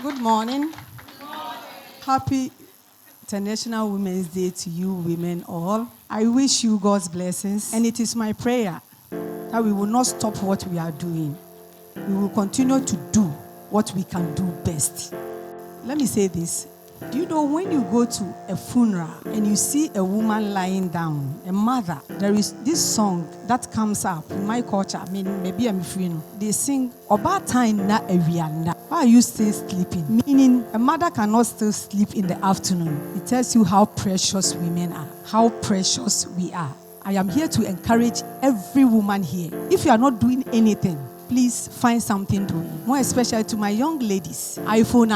Good morning. Happy International Women's Day to you women all. I wish you God's blessings, and it is my prayer that we will not stop what we are doing. We will continue to do what we can do best. Let me say this. Do you know when you go to a funeral and you see a woman lying down, a mother, there is this song that comes up in my culture. I mean, maybe I'm free. They sing, "Oba time na ewianda." Why are you still sleeping? Meaning, a mother cannot still sleep in the afternoon. It tells you how precious women are, how precious we are. I am here to encourage every woman here. If you are not doing anything, please find something to do. More especially to my young ladies. iPhone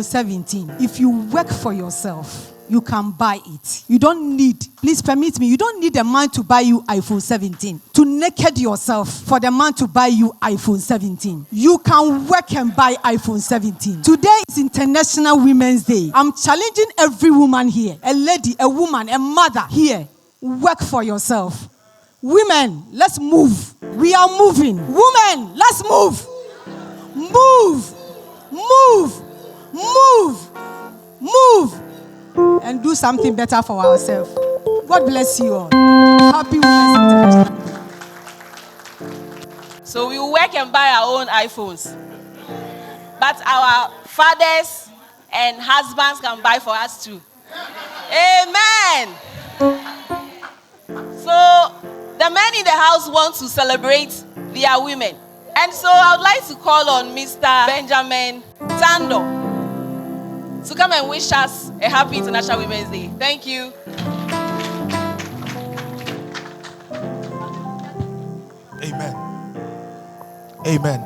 17. If you work for yourself, you can buy it. You don't need, please permit me, you don't need a man to buy you iPhone 17. To naked yourself for the man to buy you iPhone 17. You can work and buy iPhone 17. Today is International Women's Day. I'm challenging every woman here, a lady, a woman, a mother here. Work for yourself. Women, let's move. We are moving. Women, let's move. Move. Move. Move. Move. And do something better for ourselves. God bless you all. Happy Women's International Day. So we will work and buy our own iPhones. But our fathers and husbands can buy for us too. Amen. So the men in the house want to celebrate their women. And so I would like to call on Mr. Benjamin Tando to come and wish us a happy International Women's Day. Thank you. Amen. Amen.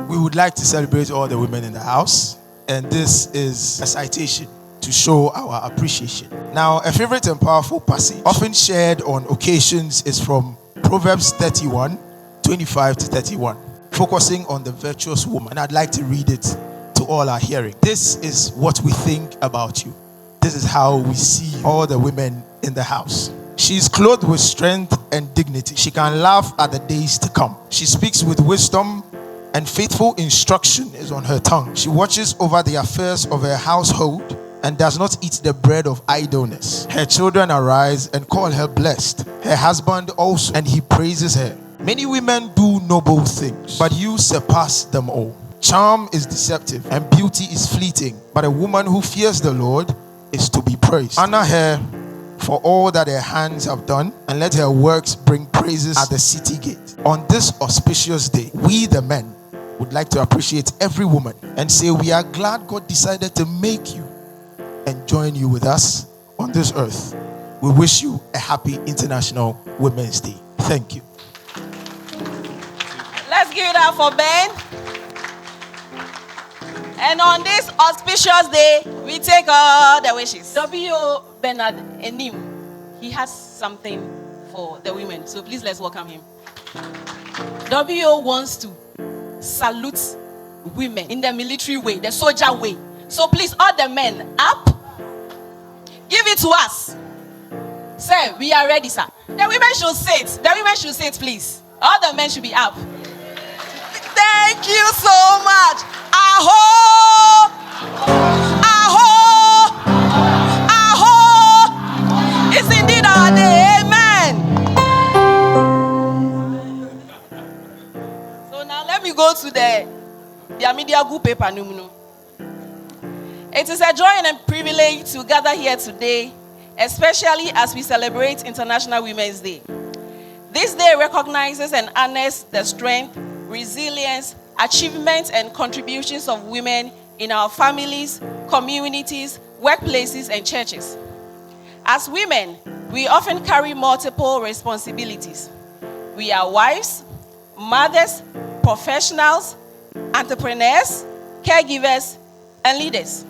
We would like to celebrate all the women in the house, and this is a citation to show our appreciation. Now, a favorite and powerful passage often shared on occasions is from Proverbs 31:25-31, focusing on the virtuous woman. And I'd like to read it to all our hearing. This is what we think about you. This is how we see all the women in the house. She is clothed with strength and dignity. She can laugh at the days to come. She speaks with wisdom, and faithful instruction is on her tongue. She watches over the affairs of her household and does not eat the bread of idleness. Her children arise and call her blessed. Her husband also, and he praises her. Many women do noble things, but you surpass them all. Charm is deceptive and beauty is fleeting, but a woman who fears the Lord is to be praised. Honor her for all that her hands have done, and let her works bring praises at the city gate. On this auspicious day, we the men would like to appreciate every woman and say we are glad God decided to make you and join you with us on this earth. We wish you a happy International Women's Day. Thank you. Let's give it up for Ben. And on this auspicious day, we take all the wishes. W. Bernard Enim, he has something for the women. So please let's welcome him. W wants to salute women in the military way, the soldier way. So please, all the men up. Give it to us. Sir, we are ready, sir. The women should sit. The women should sit, please. All the men should be up. Thank you so much. Aho! Aho! Aho! It's indeed our day. Amen. So now let me go to the media group paper. It is a joy and a privilege to gather here today, especially as we celebrate International Women's Day. This day recognizes and honors the strength, resilience, achievements, and contributions of women in our families, communities, workplaces, and churches. As women, we often carry multiple responsibilities. We are wives, mothers, professionals, entrepreneurs, caregivers, and leaders.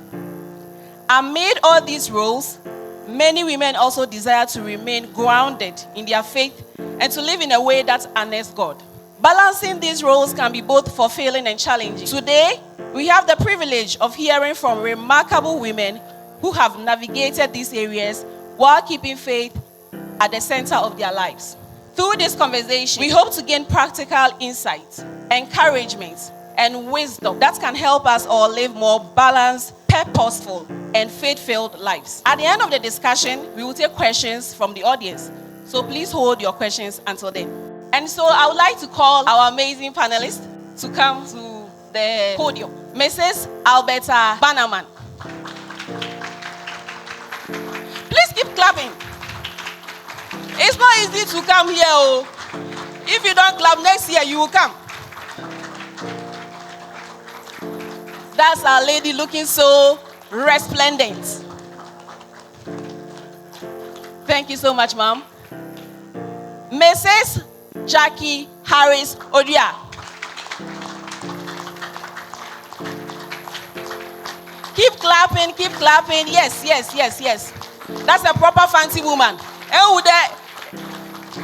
Amid all these roles, many women also desire to remain grounded in their faith and to live in a way that honors God. Balancing these roles can be both fulfilling and challenging. Today, we have the privilege of hearing from remarkable women who have navigated these areas while keeping faith at the center of their lives. Through this conversation, we hope to gain practical insights, encouragement, and wisdom that can help us all live more balanced, purposeful, and faith-filled lives. At the end of the discussion, we will take questions from the audience. So please hold your questions until then. And so I would like to call our amazing panelists to come to the podium. Mrs. Alberta Bannerman. Please keep clapping. It's not easy to come here. Oh. If you don't clap next year, you will come. That's our lady looking so resplendent. Thank you so much, ma'am. Mrs. Jackie Harris Odia. Keep clapping, keep clapping. Yes, yes, yes, yes. That's a proper fancy woman. And would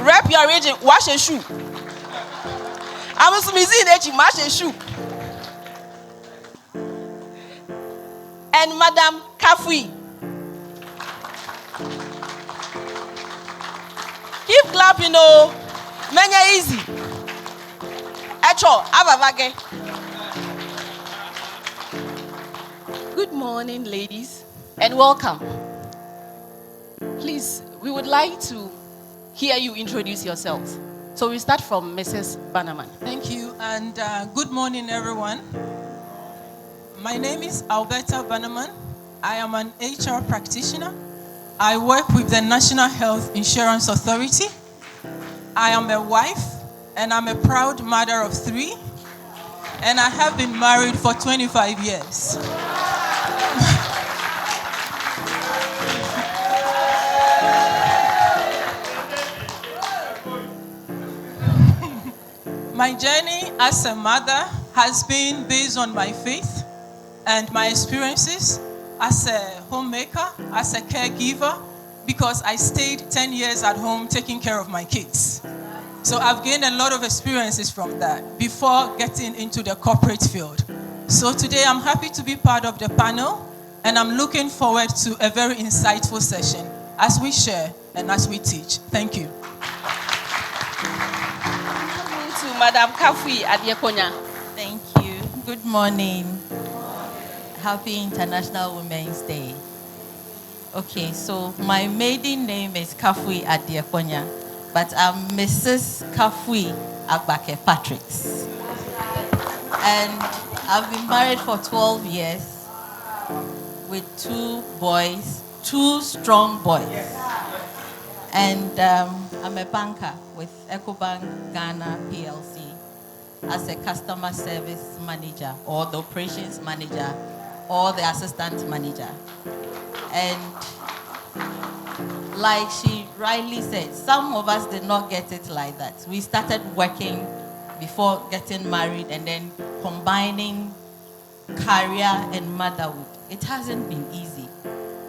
rep your region, wash a shoe. I'm a smizzy that you wash a shoe. And Madam Kafui. Keep clapping, oh. Many easy. Echo, abavage. Good morning, ladies, and welcome. Please, we would like to hear you introduce yourselves. So we start from Mrs. Bannerman. Thank you, and good morning, everyone. My name is Alberta Bannerman. I am an HR practitioner. I work with the National Health Insurance Authority. I am a wife, and I'm a proud mother of 3. And I have been married for 25 years. My journey as a mother has been based on my faith and my experiences as a homemaker, as a caregiver, because I stayed 10 years at home taking care of my kids. So I've gained a lot of experiences from that before getting into the corporate field. So today I'm happy to be part of the panel, and I'm looking forward to a very insightful session as we share and as we teach. Thank you. To Madam Kafui Adiekonya. Thank you. Good morning. Happy International Women's Day. Okay, so my maiden name is Kafui Adiekonya, but I'm Mrs. Kafui Agbake Patricks. And I've been married for 12 years with 2 boys, 2 strong boys. And I'm a banker with EcoBank Ghana PLC as a customer service manager or the operations manager or the assistant manager. And like she rightly said, some of us did not get it like that. We started working before getting married and then combining career and motherhood. It hasn't been easy,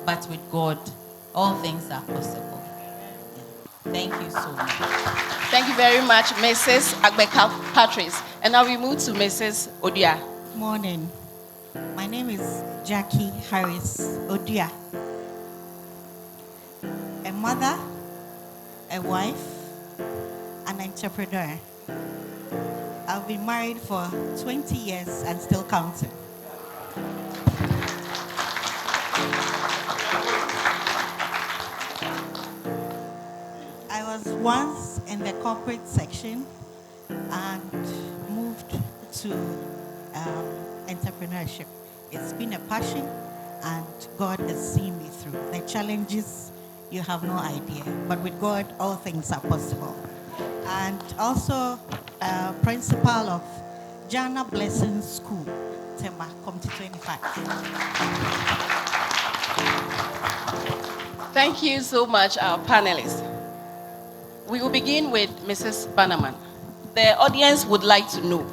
but with God, all things are possible. Thank you so much. Thank you very much, Mrs. Agbeka Patrice. And now we move to Mrs. Odia. Morning. My name is Jackie Harris Odia. A mother, a wife, an entrepreneur. I've been married for 20 years and still counting. I was once in the corporate section and moved to entrepreneurship. It's been a passion, and God has seen me through. The challenges, you have no idea. But with God, all things are possible. And also principal of Jana Blessing School, Tema, Committee 25. Thank you so much, our panelists. We will begin with Mrs. Bannerman. The audience would like to know,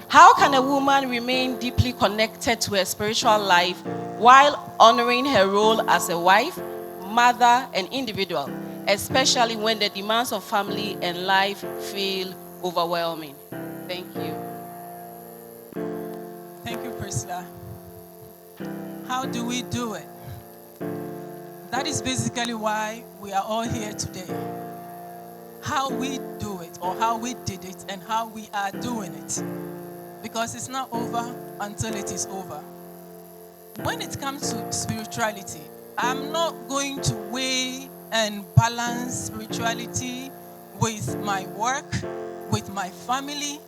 how can a woman remain deeply connected to her spiritual life while honoring her role as a wife, mother, and individual, especially when the demands of family and life feel overwhelming? Thank you. Thank you, Priscilla. How do we do it? That is basically why we are all here today. How we do it, or how we did it, and how we are doing it. because it's not over until it is over. When it comes to spirituality, I'm not going to weigh and balance spirituality with my work, with my family,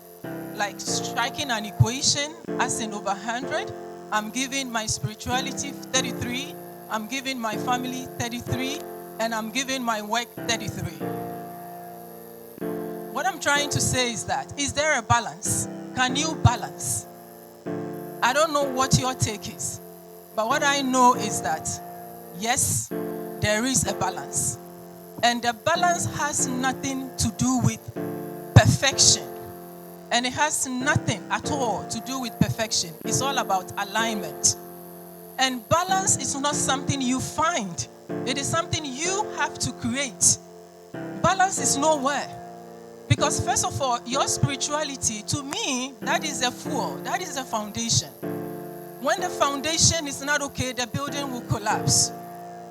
like striking an equation as in over 100. I'm giving my spirituality 33, I'm giving my family 33, and I'm giving my work 33. What I'm trying to say is that, is there a balance? Can you balance? I don't know what your take is, but what I know is that, yes, there is a balance. And the balance has nothing to do with perfection. And it has nothing at all to do with perfection. It's all about alignment. And balance is not something you find. It is something you have to create. Balance is nowhere. Because first of all, your spirituality, to me, that is a fuel. That is a foundation. When the foundation is not okay, the building will collapse.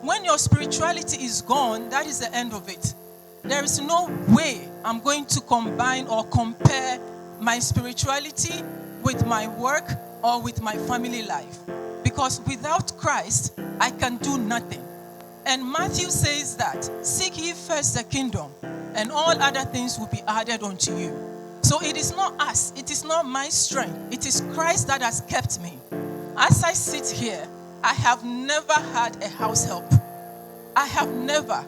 When your spirituality is gone, that is the end of it. There is no way I'm going to combine or compare my spirituality with my work or with my family life. Because without Christ, I can do nothing. And Matthew says that, seek ye first the kingdom, and all other things will be added unto you. So it is not us, it is not my strength, it is Christ that has kept me. As I sit here, I have never had a house help. I have never.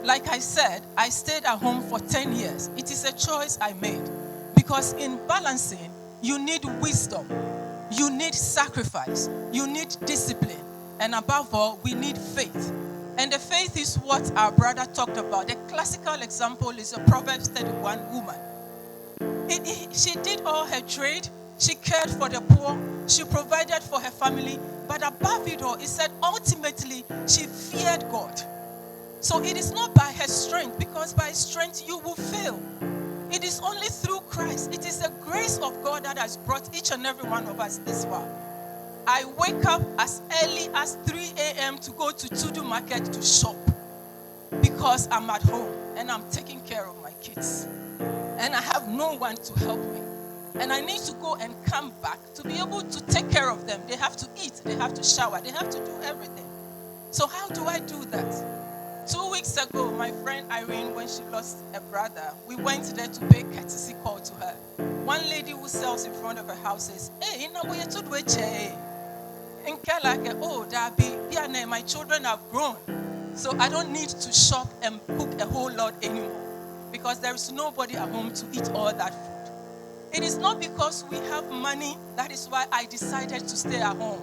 Like I said, I stayed at home for 10 years. It is a choice I made. Because in balancing, you need wisdom. You need sacrifice. You need discipline. And above all, we need faith. And the faith is what our brother talked about. The classical example is a Proverbs 31 woman. She did all her trade. She cared for the poor. She provided for her family. But above it all, it said ultimately she feared God. So it is not by her strength, because by strength you will fail. It is only through Christ. It is the grace of God that has brought each and every one of us this far. I wake up as early as 3 a.m. to go to Tudu Market to shop because I'm at home and I'm taking care of my kids. And I have no one to help me. And I need to go and come back to be able to take care of them. They have to eat, they have to shower, they have to do everything. So how do I do that? 2 weeks ago, my friend Irene, when she lost a brother, we went there to pay courtesy call to her. One lady who sells in front of her house says, "Hey, oh, Dabi, my children have grown. So I don't need to shop and cook a whole lot anymore because there is nobody at home to eat all that food." It is not because we have money, that is why I decided to stay at home.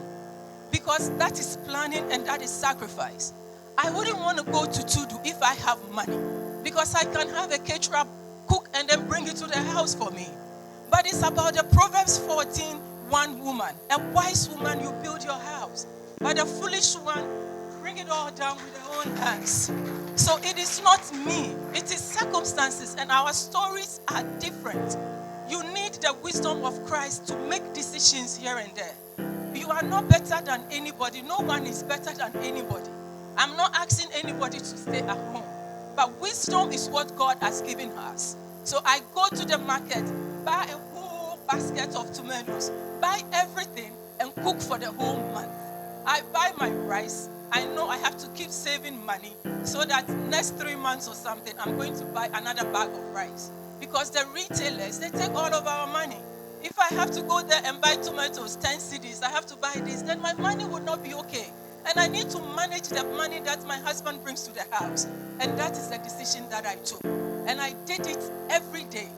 Because that is planning and that is sacrifice. I wouldn't want to go to Tudu if I have money, because I can have a caterer cook and then bring it to the house for me. But it's about the Proverbs 14:1 woman. A wise woman, you build your house. But a foolish one, bring it all down with their own hands. So it is not me. It is circumstances, and our stories are different. You need the wisdom of Christ to make decisions here and there. You are not better than anybody. No one is better than anybody. I'm not asking anybody to stay at home. But wisdom is what God has given us. So I go to the market, buy a whole basket of tomatoes, buy everything, and cook for the whole month. I buy my rice. I know I have to keep saving money so that next 3 months or something, I'm going to buy another bag of rice. Because the retailers, they take all of our money. If I have to go there and buy tomatoes, 10 cedis, I have to buy this, then my money will not be okay. And I need to manage the money that my husband brings to the house. And that is the decision that I took. And I did it every day.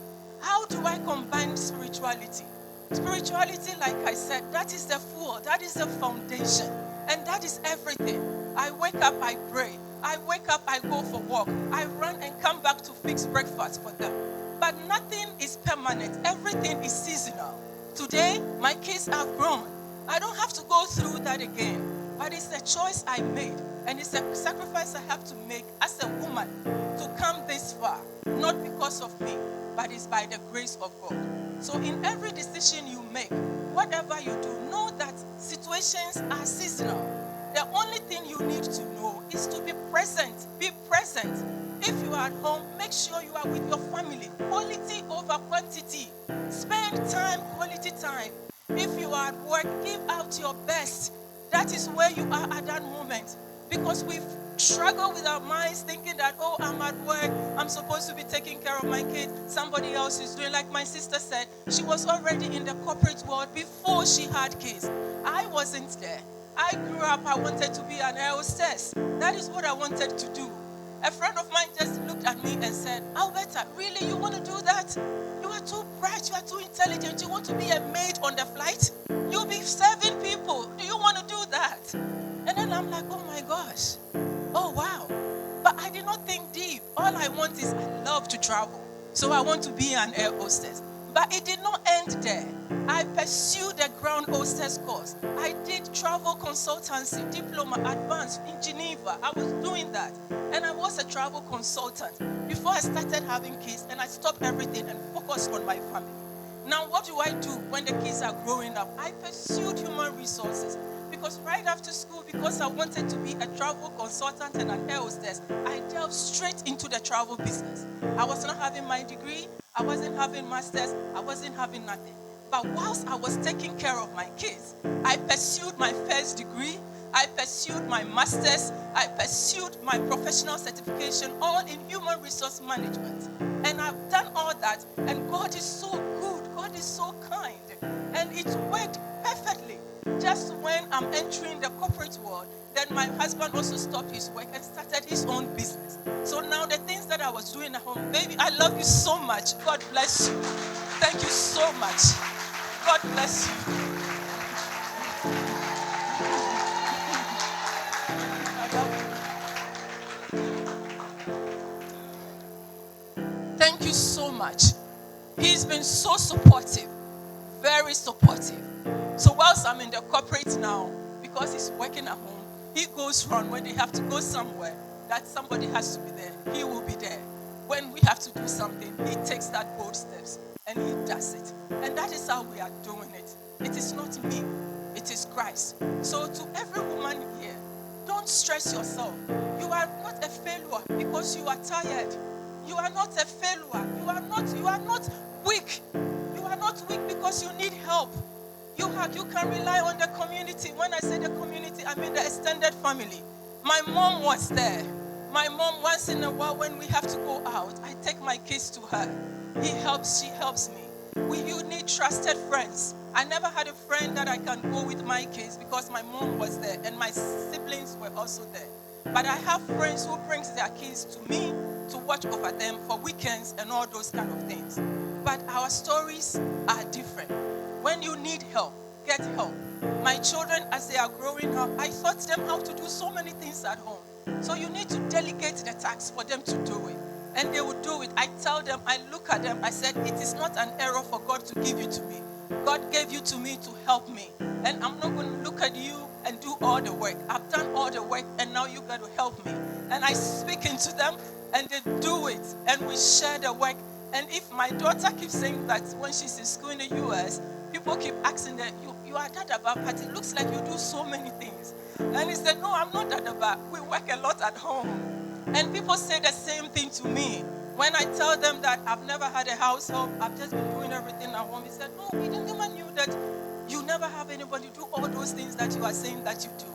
How do I combine spirituality? Spirituality, like I said, that is the fuel, that is the foundation. And that is everything. I wake up, I pray. I wake up, I go for walk. I run and come back to fix breakfast for them. But nothing is permanent. Everything is seasonal. Today, my kids are grown. I don't have to go through that again. But it's a choice I made. And it's a sacrifice I have to make as a woman to come this far. Not because of me, but it's by the grace of God. So in every decision you make, whatever you do, know that situations are seasonal. The only thing you need to know is to be present. Be present. If you are at home, make sure you are with your family. Quality over quantity. Spend time, quality time. If you are at work, give out your best. That is where you are at that moment. Because we struggle with our minds thinking that, oh, I'm at work, I'm supposed to be taking care of my kid, somebody else is doing. Like my sister said, she was already in the corporate world before she had kids. I wasn't there. I grew up, I wanted to be an air hostess. That is what I wanted to do. A friend of mine just looked at me and said, Alberta, really, you want to do that? You are too bright, you are too intelligent, you want to be a maid on the flight? You'll be serving people. Do you want to do that? And then I'm like, oh my gosh. Oh, wow. But I did not think deep. All I want is I love to travel. So I want to be an air hostess. But it did not end there. I pursued the ground hostess course. I did travel consultancy, diploma, advanced in Geneva. I was doing that. And I was a travel consultant before I started having kids, and I stopped everything and focused on my family. Now, what do I do when the kids are growing up? I pursued human resources. Because right after school, because I wanted to be a travel consultant and an air hostess, I delved straight into the travel business. I was not having my degree, I wasn't having masters, I wasn't having nothing. But whilst I was taking care of my kids, I pursued my first degree, I pursued my masters, I pursued my professional certification, all in human resource management. And I've done all that, and God is so good, God is so kind, and it worked perfectly. Just when I'm entering the corporate world, then my husband also stopped his work and started his own business. So now the things that I was doing at home, baby, I love you so much. God bless you. Thank you so much. God bless you. Thank you so much. He's been so supportive, very supportive. So whilst I'm in the corporate now, because he's working at home, he goes round when they have to go somewhere, that somebody has to be there. He will be there. When we have to do something, he takes that bold steps and he does it. And that is how we are doing it. It is not me, it is Christ. So to every woman here, don't stress yourself. You are not a failure because you are tired. You are not a failure. You are not weak. You are not weak because you need help. You can rely on the community. When I say the community, I mean the extended family. My mom was there. My mom, once in a while when we have to go out, I take my kids to her. She helps me. You need trusted friends. I never had a friend that I can go with my kids because my mom was there and my siblings were also there. But I have friends who brings their kids to me to watch over them for weekends and all those kind of things. But our stories are different. When you need help, get help. My children, as they are growing up, I taught them how to do so many things at home. So you need to delegate the task for them to do it. And they will do it. I tell them, I look at them, I said, it is not an error for God to give you to me. God gave you to me to help me. And I'm not going to look at you and do all the work. I've done all the work and now you got to help me. And I speak into them and they do it. And we share the work. And if my daughter keeps saying that when she's in school in the US, people keep asking that, you are Dadaba, but it looks like you do so many things. And he said, no, I'm not Dadaba. We work a lot at home. And people say the same thing to me. When I tell them that I've never had a house help, I've just been doing everything at home, he said, no, we didn't even knew that you never have anybody do all those things that you are saying that you do.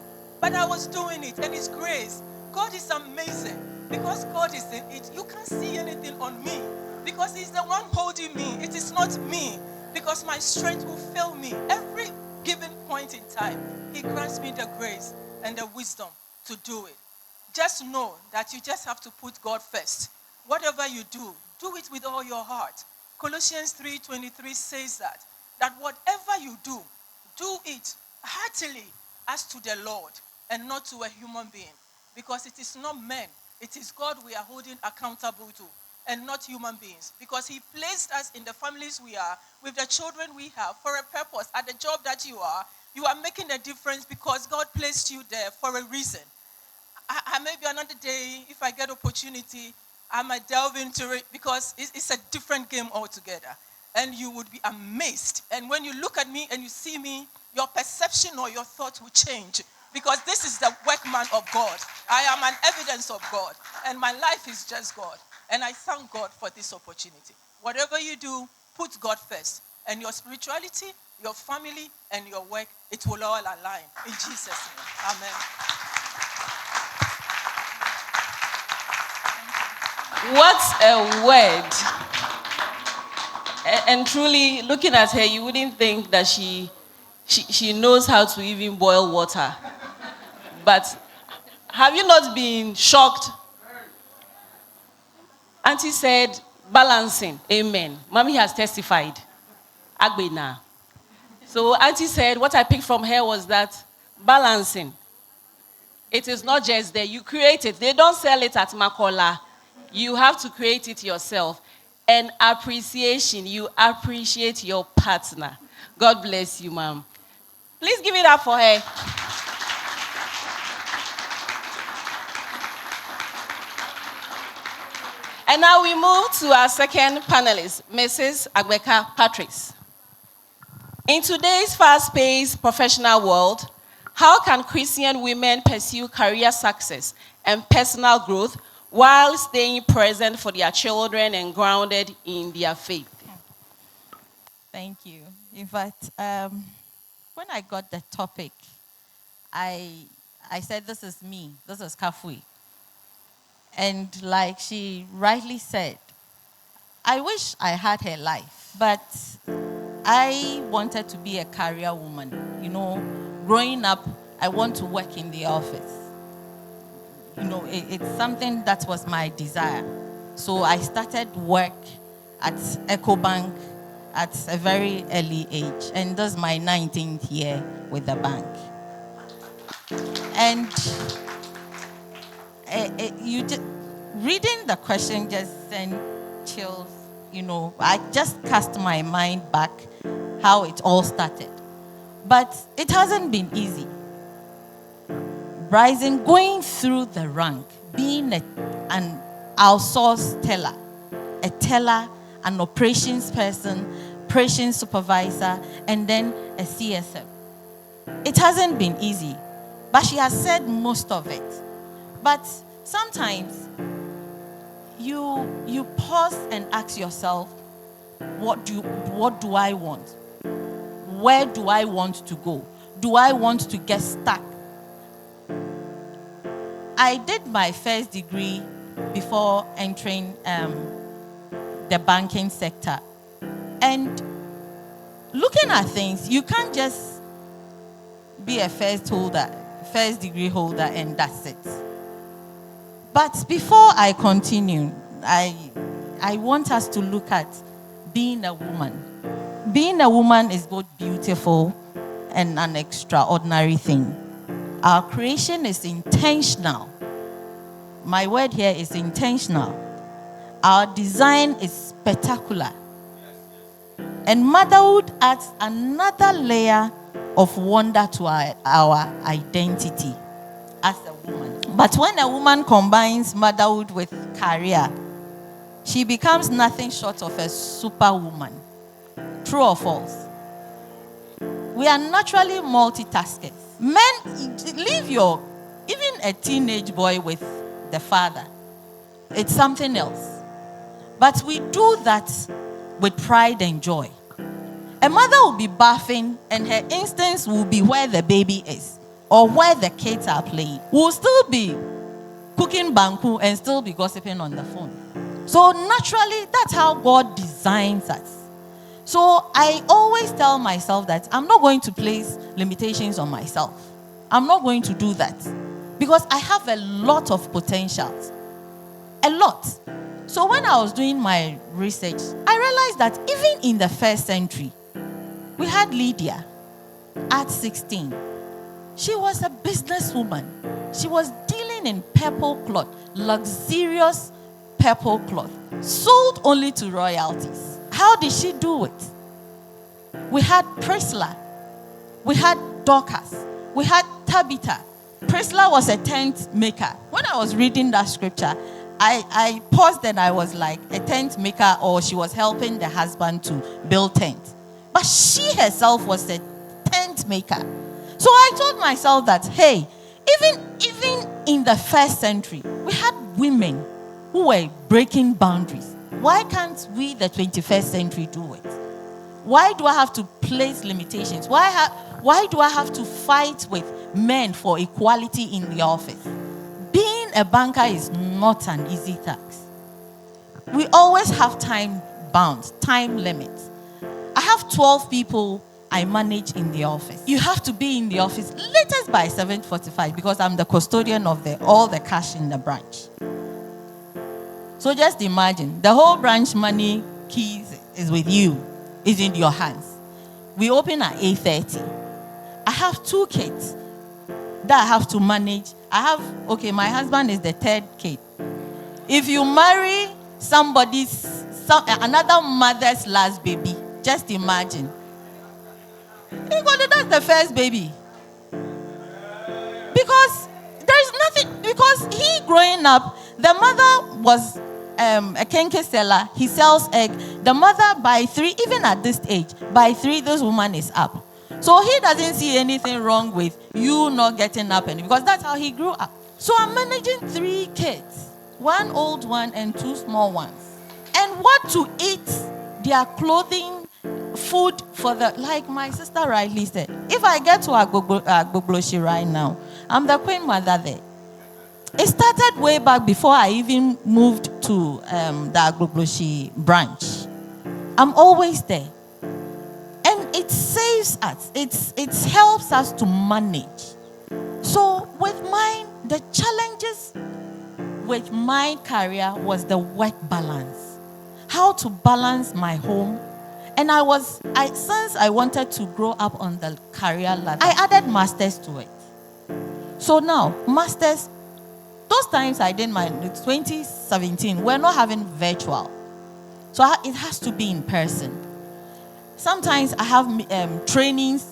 But I was doing it, and it's grace. God is amazing. Because God is in it, you can't see anything on me. Because he's the one holding me. It is not me. Because my strength will fail me. Every given point in time, he grants me the grace and the wisdom to do it. Just know that you just have to put God first. Whatever you do it with all your heart. Colossians 3:23 says that whatever you do it heartily as to the Lord and not to a human being. Because it is not men, it is God we are holding accountable to and not human beings. Because he placed us in the families we are, with the children we have, for a purpose. At the job that you are making a difference because God placed you there for a reason. I maybe another day, if I get opportunity, I might delve into it because it's a different game altogether. And you would be amazed. And when you look at me and you see me, your perception or your thought will change because this is the workman of God. I am an evidence of God, and my life is just God. And I thank God for this opportunity. Whatever you do, put God first. And your spirituality, your family, and your work, it will all align. In Jesus' name. Amen. What a word. And truly, looking at her, you wouldn't think that she knows how to even boil water. But have you not been shocked? Auntie said, balancing. Amen. Mommy has testified. Agbena. So Auntie said, what I picked from her was that balancing. It is not just there. You create it. They don't sell it at Makola. You have to create it yourself. And appreciation. You appreciate your partner. God bless you, ma'am. Please give it up for her. And now we move to our second panelist, Mrs. Agbeka Patrice. In today's fast-paced professional world, how can Christian women pursue career success and personal growth while staying present for their children and grounded in their faith? Thank you. In fact, when I got the topic, I said, this is me. This is Kafui. And like she rightly said, I wish I had her life, but I wanted to be a career woman. You know, growing up, I want to work in the office. You know, it's something that was my desire. So I started work at EcoBank at a very early age. And this is my 19th year with the bank. And reading the question just sent chills. You know, I just cast my mind back how it all started. But it hasn't been easy. Rising, going through the rank, being an outsourced teller, a teller, an operations person, operations supervisor, and then a CSM. It hasn't been easy, but she has said most of it. But sometimes you pause and ask yourself, what do I want? Where do I want to go? Do I want to get stuck? I did my first degree before entering the banking sector. And looking at things, you can't just be a first degree holder, and that's it. But before I continue, I want us to look at being a woman. Being a woman is both beautiful and an extraordinary thing. Our creation is intentional. My word here is intentional. Our design is spectacular. And motherhood adds another layer of wonder to our identity as a woman. But when a woman combines motherhood with career, she becomes nothing short of a superwoman. True or false? We are naturally multitaskers. Men, even a teenage boy with the father. It's something else. But we do that with pride and joy. A mother will be bathing and her instincts will be where the baby is or where the kids are playing. We'll still be cooking banku and still be gossiping on the phone. So naturally, that's how God designs us. So I always tell myself that I'm not going to place limitations on myself. I'm not going to do that because I have a lot of potentials. A lot. So when I was doing my research, I realized that even in the first century, we had Lydia at 16. She was a businesswoman. She was dealing in purple cloth, luxurious purple cloth, sold only to royalties. How did she do it? We had Priscilla. We had Dorcas. We had Tabitha. Priscilla was a tent maker. When I was reading that scripture, I paused and I was like, a tent maker, or she was helping the husband to build tents. But she herself was a tent maker. So I told myself that, hey, even in the first century, we had women who were breaking boundaries. Why can't we, the 21st century, do it? Why do I have to place limitations? Why do I have to fight with men for equality in the office? Being a banker is not an easy task. We always have time bounds, time limits. I have 12 people I manage in the office. You have to be in the office latest by 7:45 because I'm the custodian of all the cash in the branch. So just imagine, the whole branch money keys is with you, is in your hands. We open at 8:30. I have 2 kids that I have to manage. My husband is the 3rd kid. If you marry another mother's last baby, just imagine. That's the first baby. Because there's nothing, because he growing up, the mother was a kenke seller. He sells egg. The mother by 3, even at this age, by 3, this woman is up. So he doesn't see anything wrong with you not getting up, because that's how he grew up. So I'm managing 3 kids, 1 old one and 2 small ones. And what to eat, their clothing, food for like my sister rightly said, if I get to Agbogboshi right now, I'm the queen mother there. It started way back before I even moved to the Agbogboshi branch. I'm always there. And it saves us. It helps us to manage. So with mine, the challenges with my career was the work balance. How to balance my home. And since I wanted to grow up on the career ladder, I added masters to it. So now, masters, those times I did mine, 2017, we're not having virtual. So it has to be in person. Sometimes I have trainings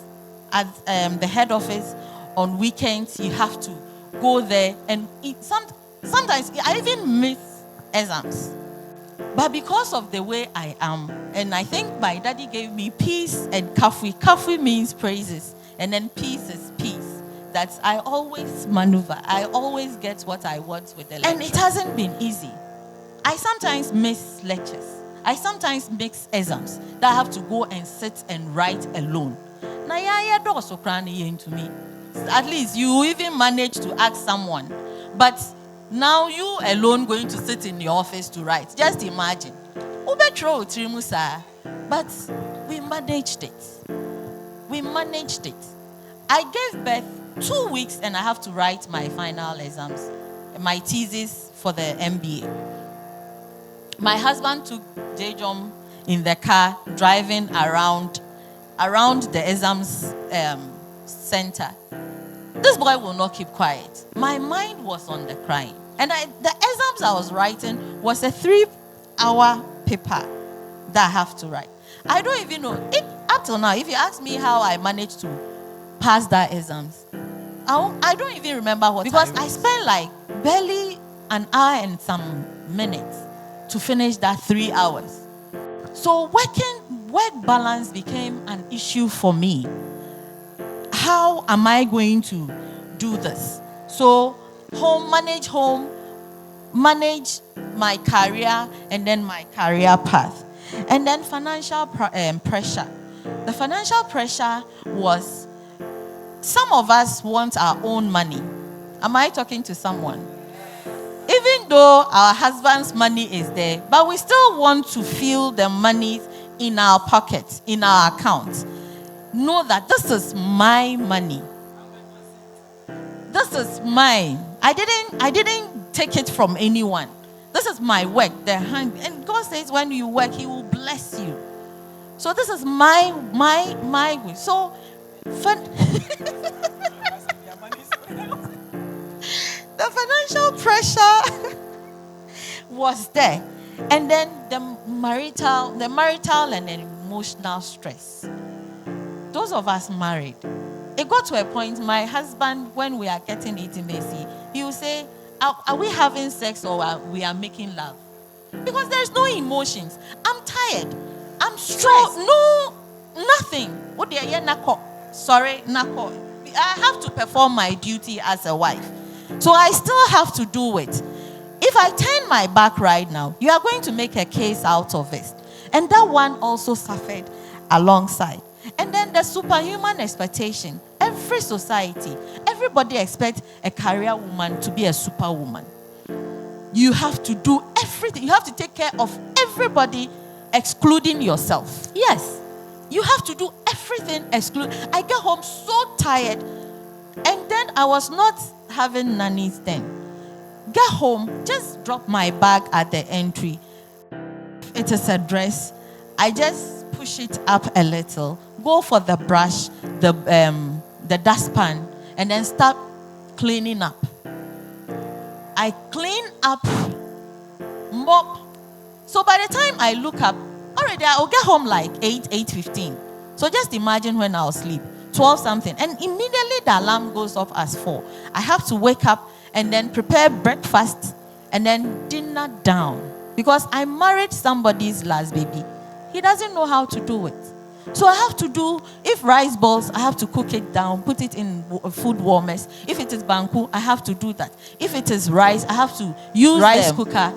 at the head office on weekends. You have to go there. And sometimes I even miss exams. But because of the way I am, and I think my daddy gave me peace and kafui. Kafui means praises, and then peace is peace. That I always maneuver. I always get what I want with the lecture. And it hasn't been easy. I sometimes miss lectures. I sometimes miss exams that I have to go and sit and write alone. To me. At least you even manage to ask someone. But now you alone going to sit in the office to write. Just imagine. But we managed it. We managed it. I gave birth 2 weeks and I have to write my final exams, my thesis for the MBA. My husband took Jejom in the car driving around the exams center. This boy will not keep quiet. My mind was on the crying. And the exams I was writing was a 3-hour paper that I have to write. I don't even know. Up till now, if you ask me how I managed to pass that exams, I don't even remember what because I spent like barely an hour and some minutes to finish that 3 hours. So work balance became an issue for me. How am I going to do this? So manage my career and then my career path. And then financial pressure. The financial pressure was, some of us want our own money. Am I talking to someone? Even though our husband's money is there, but we still want to feel the money in our pockets, in our accounts. Know that this is my money. This is mine. I didn't take it from anyone. This is my work. And God says when you work, He will bless you. So this is my way. So the financial pressure was there. And then the marital and emotional stress. Those of us married, it got to a point, my husband, when we are getting intimacy, he will say, are we having sex or we are making love? Because there's no emotions. I'm tired. I'm stressed. No, nothing. Sorry, nako. I have to perform my duty as a wife. So I still have to do it. If I turn my back right now, you are going to make a case out of it. And that one also suffered alongside. And then the superhuman expectation. Every society, everybody expects a career woman to be a superwoman. You have to do everything. You have to take care of everybody, excluding yourself. Yes. You have to do everything I get home so tired. And then I was not having nannies then. Get home, just drop my bag at the entry. If it is a dress, I just push it up a little, go for the brush, the dustpan, and then start cleaning up. I clean up, mop. So by the time I look up, already I will get home like 8:15. So just imagine when I'll sleep, 12 something. And immediately the alarm goes off as 4. I have to wake up and then prepare breakfast and then dinner down. Because I married somebody's last baby. He doesn't know how to do it. So I have to do, if rice balls, I have to cook it down, put it in food warmers. If it is banku, I have to do that. If it is rice, I have to use rice cooker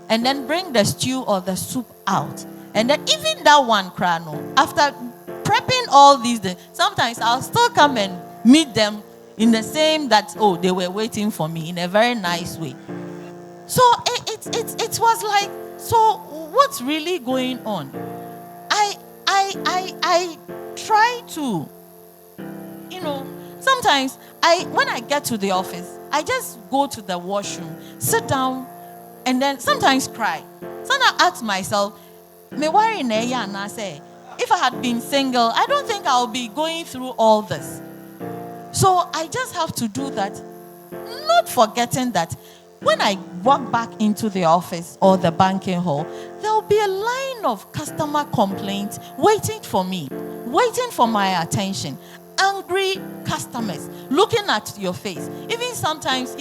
and then bring the stew or the soup out. And then even that one crano, after prepping all these things, sometimes I'll still come and meet them in the same that, oh, they were waiting for me in a very nice way. So it was like, so what's really going on? I try to, sometimes when I get to the office, I just go to the washroom, sit down, and then sometimes cry. Sometimes I ask myself, if I had been single, I don't think I'll be going through all this. So I just have to do that, not forgetting that when I walk back into the office or the banking hall, there will be a line of customer complaints waiting for me, waiting for my attention. Angry customers looking at your face. Even sometimes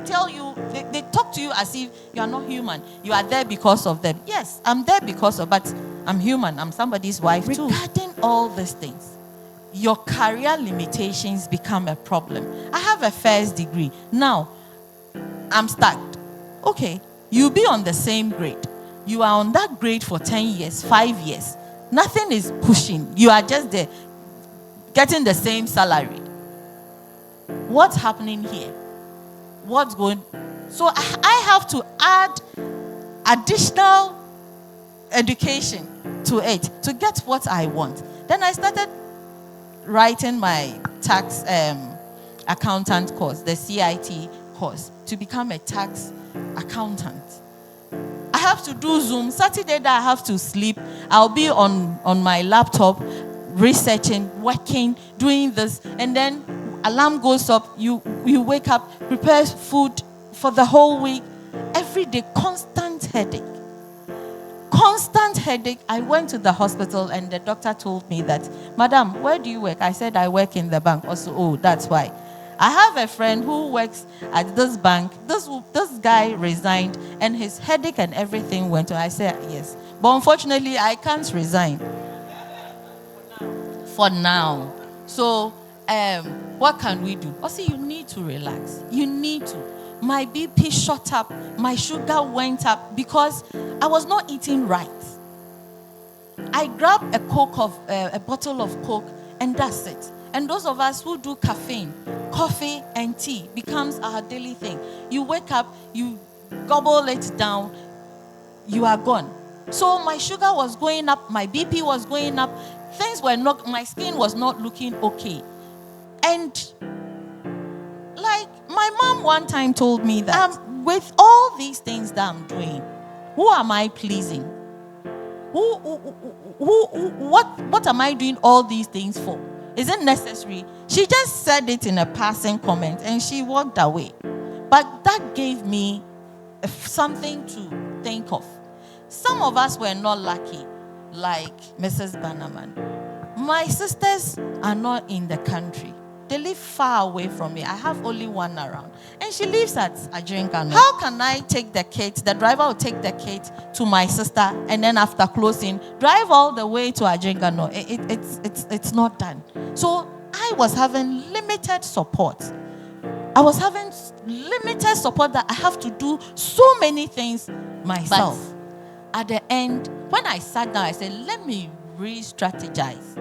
tell you, they talk to you as if you are not human. You are there because of them. Yes, I'm there but I'm human. I'm somebody's wife too. Regarding all these things, your career limitations become a problem. I have a first degree. Now, I'm stuck. Okay, you'll be on the same grade. You are on that grade for 10 years, 5 years. Nothing is pushing. You are just there, getting the same salary. What's happening here? What's going? So I have to add additional education to it to get what I want. Then I started writing my tax accountant course, the CIT course, to become a tax accountant. I have to do Zoom. Saturday that I have to sleep. I'll be on my laptop researching, working, doing this, and then alarm goes up, you wake up, prepare food for the whole week. Every day, constant headache. I went to the hospital and the doctor told me that, Madam, where do you work? I said, I work in the bank. Also, oh, that's why. I have a friend who works at this bank. This guy resigned and his headache and everything went on. I said, yes. But unfortunately, I can't resign. For now. So, what can we do? Also, you need to relax. You need to. My BP shot up. My sugar went up because I was not eating right. I grabbed a bottle of Coke, and that's it. And those of us who do caffeine, coffee and tea becomes our daily thing. You wake up, you gobble it down, you are gone. So my sugar was going up, my BP was going up, my skin was not looking okay. And like my mom one time told me that with all these things that I'm doing, who am I pleasing? What am I doing all these things for? Is it necessary? She just said it in a passing comment and she walked away. But that gave me something to think of. Some of us were not lucky, like Mrs. Bannerman. My sisters are not in the country. They live far away from me. I have only one around. And she lives at Ajingano. How can I take the kids? The driver will take the kids to my sister and then after closing, drive all the way to Ajingano. It's not done. So I was having limited support. I was having limited support that I have to do so many things myself. But at the end, when I sat down, I said, let me re-strategize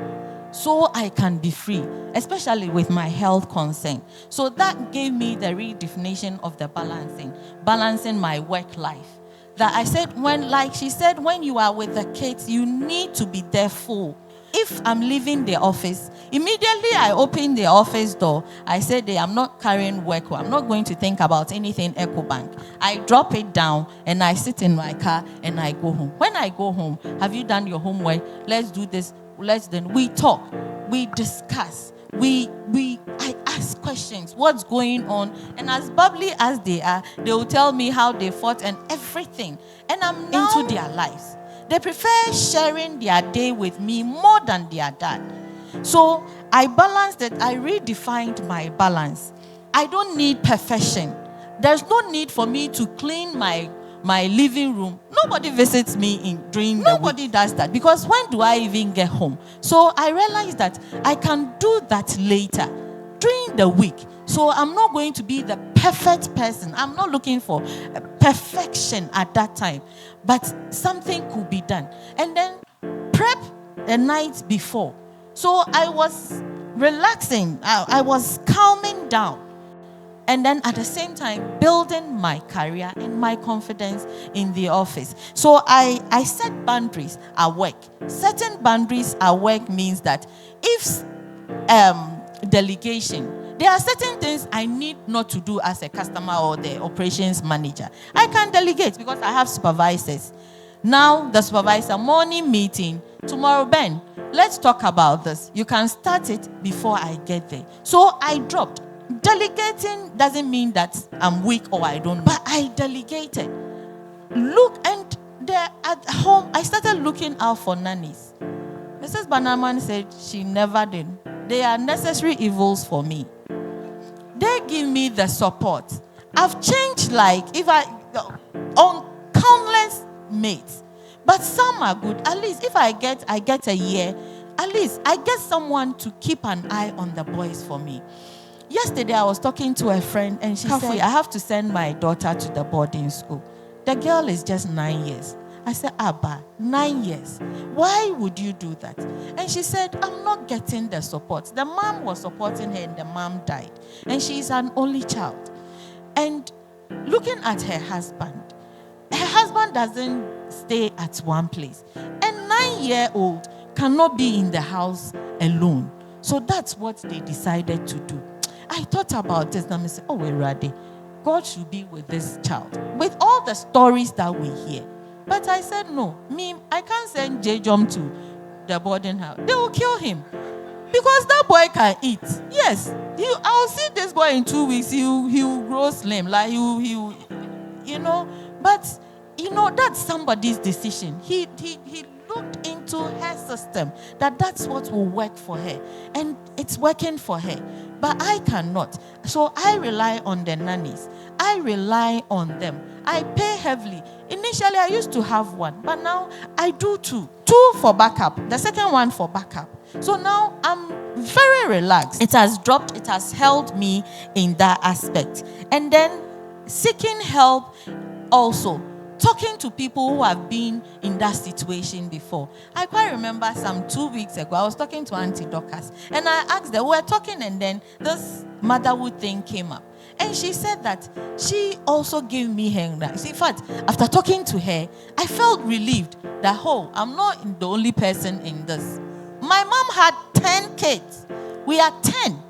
so I can be free, especially with my health concern. So that gave me the redefinition of the balancing my work life. That I said, like she said, when you are with the kids, you need to be there full. If I'm leaving the office, immediately I open the office door. I said, I'm not carrying work. I'm not going to think about anything EcoBank. I drop it down and I sit in my car and I go home. When I go home, have you done your homework? Let's do this. We talk. We discuss. I ask questions. What's going on? And as bubbly as they are, they will tell me how they fought and everything. And I'm now into their lives. They prefer sharing their day with me more than their dad. So I balanced it. I redefined my balance. I don't need perfection. There's no need for me to clean my living room. Nobody visits me during the week. Nobody does that, because when do I even get home? So I realized that I can do that later during the week. So I'm not going to be the perfect person. I'm not looking for perfection at that time. But something could be done. And then prep the night before. So I was relaxing. I was calming down. And then at the same time, building my career and my confidence in the office. So I set boundaries at work. Setting boundaries at work means that if delegation, there are certain things I need not to do as a customer or the operations manager. I can delegate because I have supervisors. Now the supervisor, morning meeting, tomorrow, Ben, let's talk about this. You can start it before I get there. So I dropped. Delegating doesn't mean that I'm weak or I don't know, but I delegated. Look, and there at home, I started looking out for nannies. Mrs. Bannerman said she never did. They are necessary evils for me. They give me the support. I've changed on countless mates, but some are good. At least if I get a year, at least I get someone to keep an eye on the boys for me. Yesterday I was talking to a friend and she said, I have to send my daughter to the boarding school. The girl is just 9 years. I said, Abba, 9 years. Why would you do that? And she said, I'm not getting the support. The mom was supporting her and the mom died. And she is an only child. And looking at her husband doesn't stay at one place. A 9-year-old cannot be in the house alone. So that's what they decided to do. I thought about this and I said, we're ready. God should be with this child. With all the stories that we hear. But I said, no, I can't send J-Jom to the boarding house. They will kill him. Because that boy can eat. Yes. I'll see this boy in 2 weeks. He'll grow slim. Like But, that's somebody's decision. He looked into her system that's what will work for her. And it's working for her. But I cannot. So I rely on the nannies. I rely on them. I pay heavily. Initially, I used to have one, but now I do two. Two for backup. The second one for backup. So now I'm very relaxed. It has dropped. It has held me in that aspect. And then seeking help also. Talking to people who have been in that situation before. I quite remember some 2 weeks ago, I was talking to Auntie Dorcas, and I asked her, we were talking, and then this motherhood thing came up. And she said that she also gave me her advice. In fact, after talking to her, I felt relieved that, I'm not the only person in this. My mom had 10 kids. We are 10.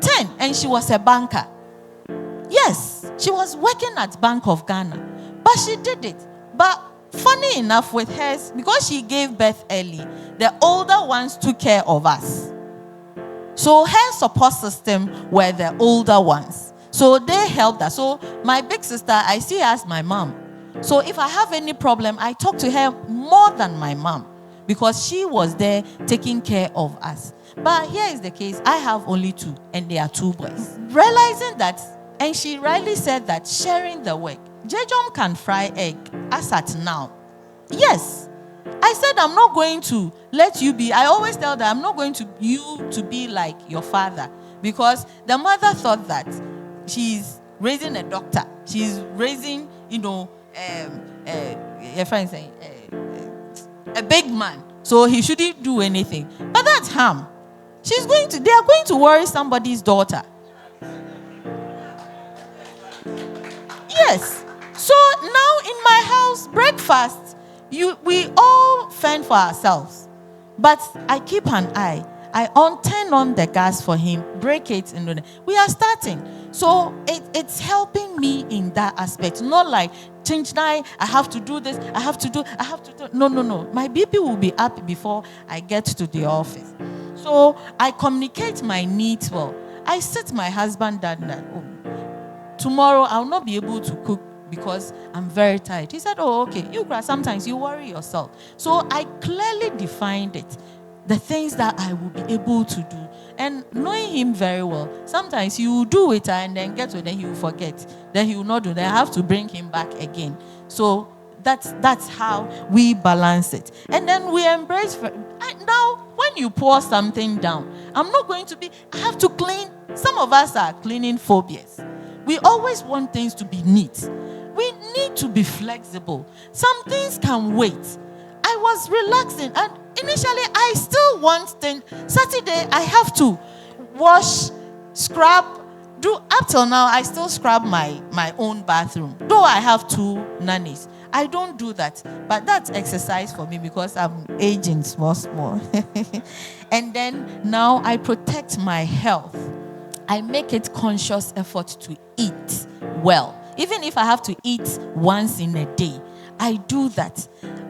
10, and she was a banker. Yes, she was working at Bank of Ghana. But she did it. But funny enough with hers, because she gave birth early, the older ones took care of us. So her support system were the older ones. So they helped us. So my big sister, I see her as my mom. So if I have any problem, I talk to her more than my mom, because she was there taking care of us. But here is the case. I have only 2, and they are 2 boys. Realizing that, and she rightly said that sharing the work. J-Jom can fry egg as at now. Yes. I said, I'm not going to let you be. I always tell them, I'm not going to you to be like your father. Because the mother thought that she's raising a doctor. She's raising, your friend saying, a big man. So he shouldn't do anything. But that's harm. They are going to worry somebody's daughter. Yes. So now in my house, breakfast, we all fend for ourselves. But I keep an eye. I turn on the gas for him, break it, and we are starting. So it's helping me in that aspect. Not like, change night, I have to do this, I have to do. No. My BP will be up before I get to the office. So I communicate my needs well. I sit my husband down that, tomorrow I'll not be able to cook because I'm very tired. He said, oh, okay. Sometimes you worry yourself. So I clearly defined it. The things that I will be able to do. And knowing him very well, sometimes he will do it and then get to it, then he will forget. Then he will not do it. Then I have to bring him back again. So that's how we balance it. And then we embrace. Now, when you pour something down, I'm not going to I have to clean. Some of us are cleaning phobias. We always want things to be neat. We need to be flexible. Some things can wait. I was relaxing, and initially I still want things. Saturday I have to wash, scrub, do. Up till now I still scrub my own bathroom. Though I have 2 nannies, I don't do that. But that's exercise for me because I'm aging small. And then now I protect my health. I make it conscious effort to eat well. Even if I have to eat once in a day, I do that.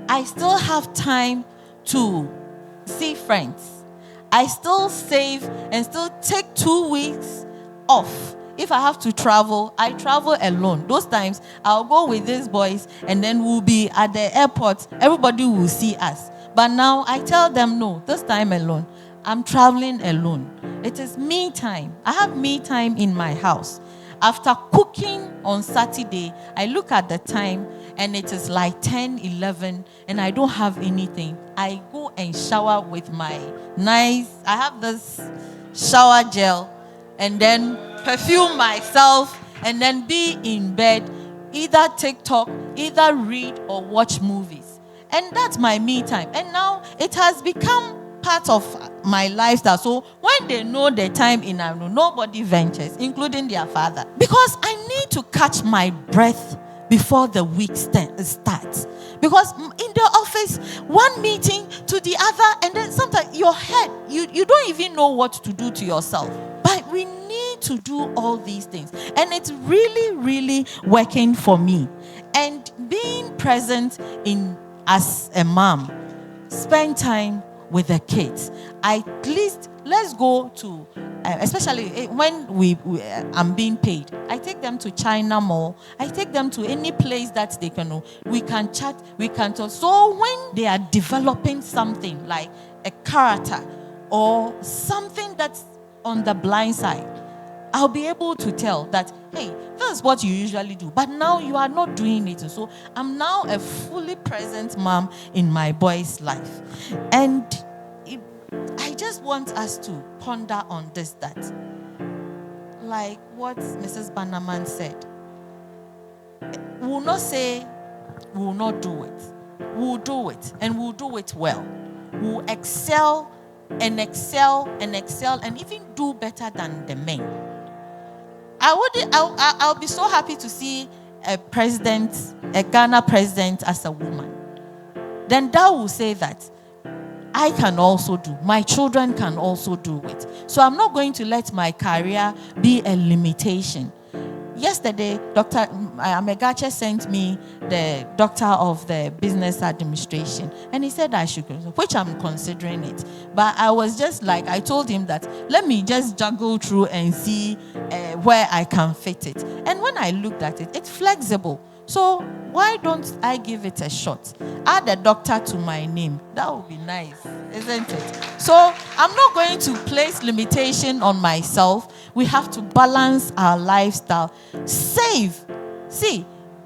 I still have time to see friends. I still save and still take 2 weeks off. If I have to travel, I travel alone. Those times, I'll go with these boys and then we'll be at the airport. Everybody will see us. But now I tell them, no, this time alone. I'm traveling alone. It is me time. I have me time in my house. After cooking on Saturday, I look at the time and it is like 10, 11 and I don't have anything. I go and shower with my I have this shower gel and then perfume myself and then be in bed, either TikTok, either read or watch movies. And that's my me time. And now it has become part of my lifestyle. So when they know the time in Anu, nobody ventures, including their father. Because I need to catch my breath before the week starts. Because in the office, one meeting to the other, and then sometimes your head, you don't even know what to do to yourself. But we need to do all these things. And it's really, really working for me. And being present as a mom, spend time with the kids. At least let's go to, especially when I'm being paid, I take them to China Mall. I take them to any place that they can know. We can chat, we can talk. So when they are developing something like a character or something that's on the blind side, I'll be able to tell that, hey, this is what you usually do, but now you are not doing it. So I'm now a fully present mom in my boy's life. And I just want us to ponder on this, that like what Mrs. Bannerman said, we will not say we will not do it. We will do it, and we'll do it well. We will excel and excel and excel and even do better than the men. I'll be so happy to see a Ghana president as a woman. Then that will say that I can also do. My children can also do it. So I'm not going to let my career be a limitation. Yesterday, Dr. Amegache sent me the doctor of the business administration, and he said I should, which I'm considering it. But I was just like, I told him that let me just juggle through and see where I can fit it. And when I looked at it, it's flexible. So why don't I give it a shot? Add a doctor to my name. That would be nice, isn't it? So I'm not going to place limitation on myself. We have to balance our lifestyle. Save. See,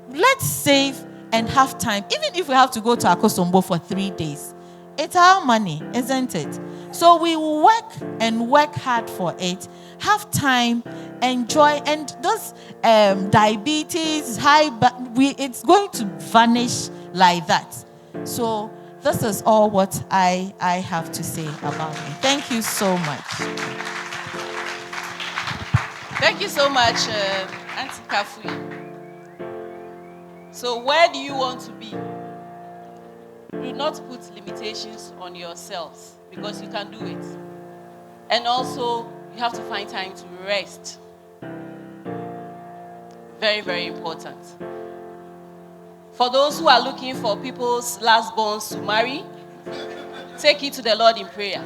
let's save and have time, even if we have to go to Akosombo for 3 days. It's our money, isn't it? So we work and work hard for it, have time, enjoy, and those diabetes, it's going to vanish like that. So this is all what I have to say about it. Thank you so much. Thank you so much, Auntie Kafui. So where do you want to be? Do not put limitations on yourselves, because you can do it. And also, you have to find time to rest. Very, very important. For those who are looking for people's last borns to marry, take it to the Lord in prayer.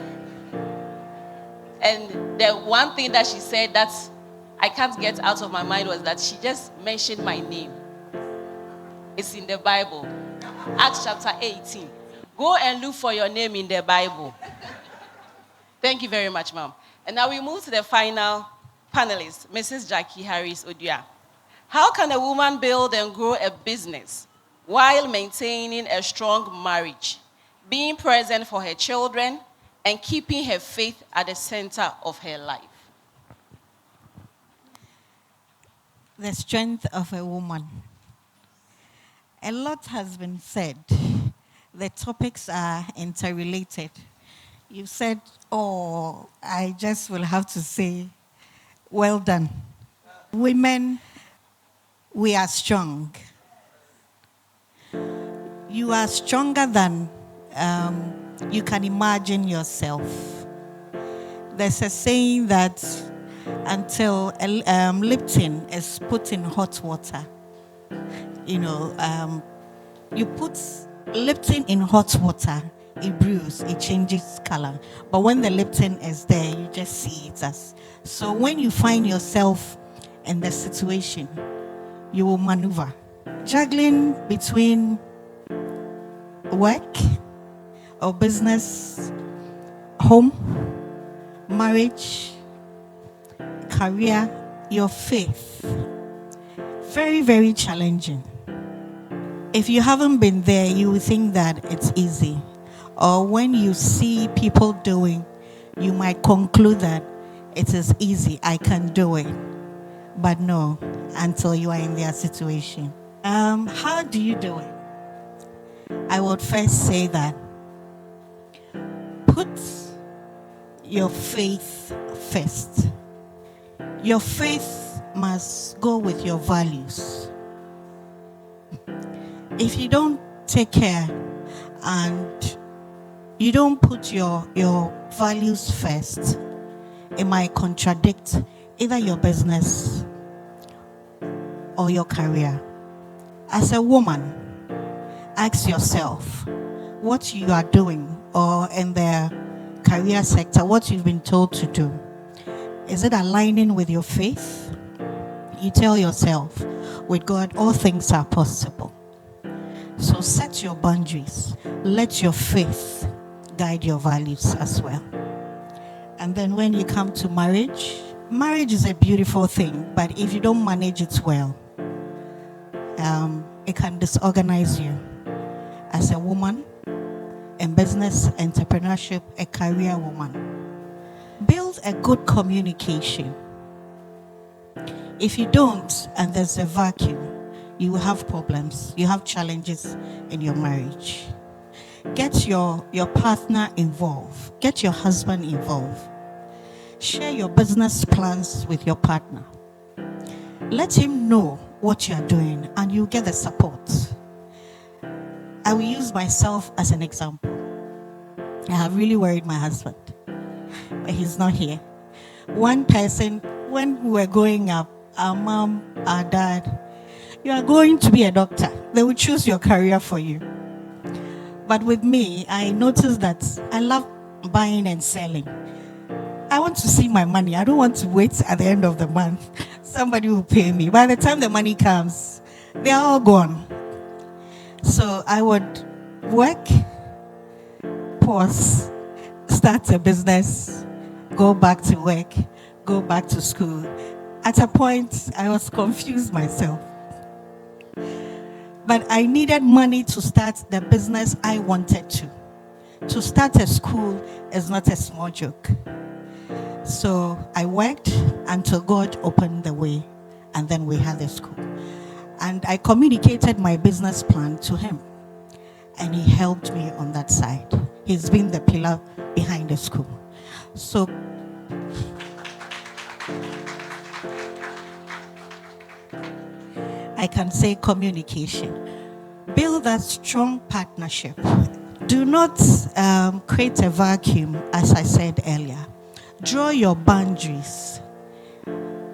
And the one thing that she said that I can't get out of my mind was that she just mentioned my name. It's in the Bible. Acts chapter 18. Go and look for your name in the Bible. Thank you very much, ma'am. And now we move to the final panelist, Mrs. Jackie Harris Odua. How can a woman build and grow a business while maintaining a strong marriage, being present for her children, and keeping her faith at the center of her life? The strength of a woman. A lot has been said. The topics are interrelated. You said, oh, I just will have to say, well done. Women, we are strong. You are stronger than you can imagine yourself. There's a saying that until Lipton is put in hot water, you put Lipton in hot water, it brews, it changes color. But when the Lipton is there, you just see it as. So when you find yourself in the situation, you will maneuver. Juggling between work or business, home, marriage, career, your faith. Very, very challenging. If you haven't been there, you will think that it's easy. Or when you see people doing, you might conclude that it is easy, I can do it. But no, until you are in their situation. How do you do it? I would first say that put your faith first. Your faith must go with your values. If you don't take care and you don't put your values first, it might contradict either your business or your career. As a woman, ask yourself what you are doing, or in the career sector, what you've been told to do. Is it aligning with your faith? You tell yourself, with God, all things are possible. So set your boundaries. Let your faith guide your values as well. And then when you come to marriage, marriage is a beautiful thing, but if you don't manage it well, it can disorganize you. As a woman, in business, entrepreneurship, a career woman, build a good communication. If you don't, and there's a vacuum, you will have problems. You have challenges in your marriage. Get your partner involved. Get your husband involved. Share your business plans with your partner. Let him know what you are doing, and you get the support. I will use myself as an example. I have really worried my husband, but he's not here. One person, when we were growing up, our mom, our dad, you are going to be a doctor. They will choose your career for you. But with me, I noticed that I love buying and selling. I want to see my money. I don't want to wait at the end of the month. Somebody will pay me. By the time the money comes, they are all gone. So I would work, pause, start a business, go back to work, go back to school. At a point, I was confused myself. But I needed money to start the business I wanted to. To start a school is not a small joke. So I worked until God opened the way, and then we had the school. And I communicated my business plan to him, and he helped me on that side. He's been the pillar behind the school. So I can say communication. Build that strong partnership. Do not create a vacuum, as I said earlier. Draw your boundaries.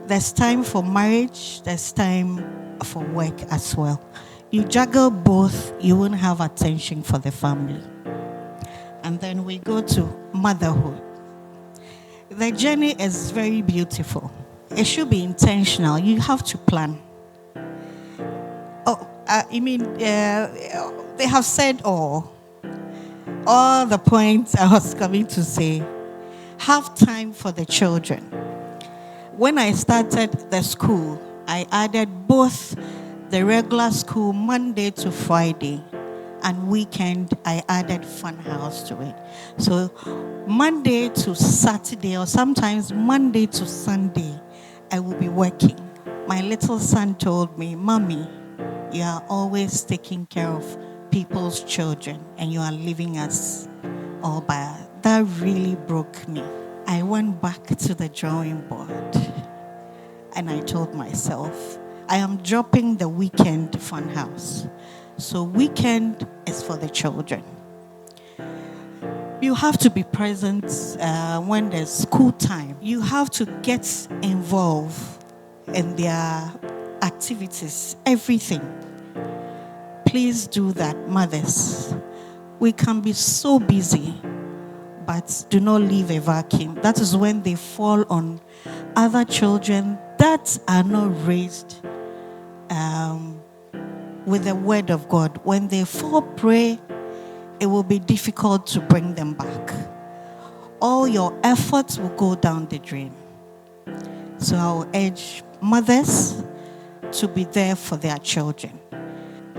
There's time for marriage, there's time for work as well. You juggle both, you won't have attention for the family. And then we go to motherhood. The journey is very beautiful. It should be intentional. You have to plan. They have said all the points I was coming to say. Have time for the children. When I started the school, I added both the regular school Monday to Friday, and weekend I added fun house to it. So Monday to Saturday, or sometimes Monday to Sunday, I will be working. My little son told me, "Mommy, you are always taking care of people's children and you are leaving us all by." That really broke me. I went back to the drawing board and I told myself, I am dropping the weekend fun house. So weekend is for the children. You have to be present when there's school time. You have to get involved in their activities, everything. Please do that, mothers. We can be so busy, but do not leave a vacuum. That is when they fall on other children that are not raised with the word of God. When they fall prey, it will be difficult to bring them back. All your efforts will go down the drain. So I'll urge mothers to be there for their children.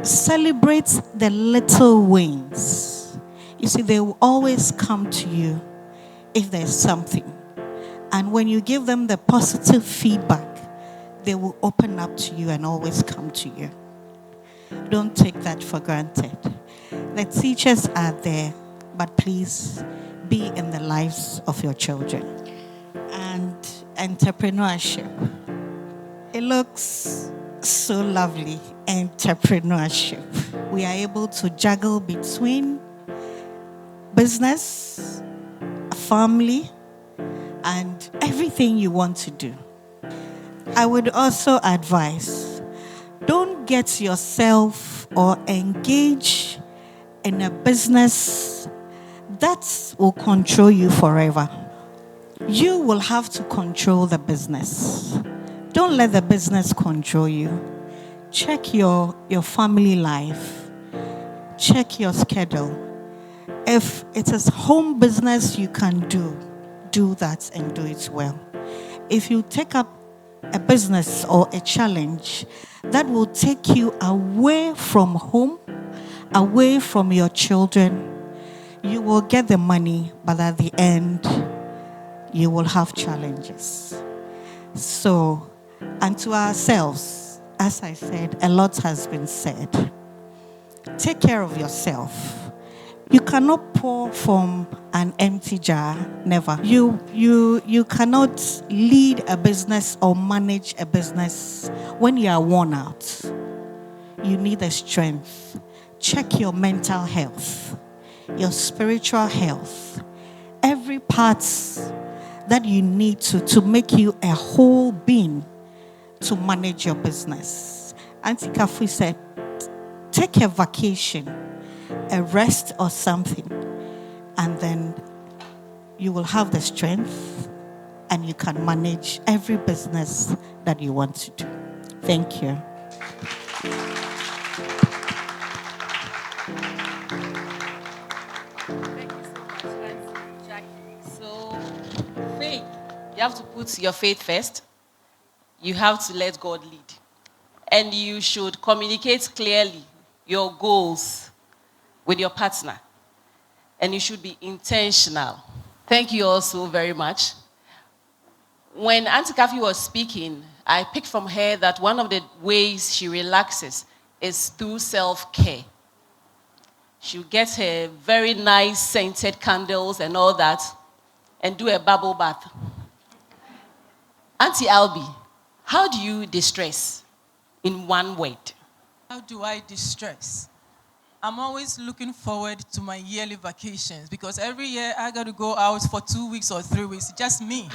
Celebrate the little wins. You see, they will always come to you if there's something. And when you give them the positive feedback, they will open up to you and always come to you. Don't take that for granted. The teachers are there, but please be in the lives of your children. And entrepreneurship. It looks so lovely, entrepreneurship. We are able to juggle between business, family, and everything you want to do. I would also advise, don't get yourself or engage in a business that will control you forever. You will have to control the business. Don't let the business control you. Check your family life. Check your schedule. If it is home business you can do that and do it well. If you take up a business or a challenge that will take you away from home, away from your children, you will get the money, but at the end, you will have challenges. So, and to ourselves, as I said, a lot has been said. Take care of yourself. You cannot pour from an empty jar, never. You cannot lead a business or manage a business when you are worn out. You need the strength. Check your mental health, your spiritual health, every part that you need to make you a whole being to manage your business. Auntie Kafui said, take a vacation, a rest or something, and then you will have the strength and you can manage every business that you want to do. Thank you. So, faith, you have to put your faith first. You have to let God lead. And you should communicate clearly your goals with your partner. And you should be intentional. Thank you all so very much. When Auntie Kathy was speaking, I picked from her that one of the ways she relaxes is through self-care. She'll get her very nice scented candles and all that and do a bubble bath. Auntie Albi, how do you distress in one word? How do I distress? I'm always looking forward to my yearly vacations because every year I got to go out for 2 weeks or 3 weeks, just me.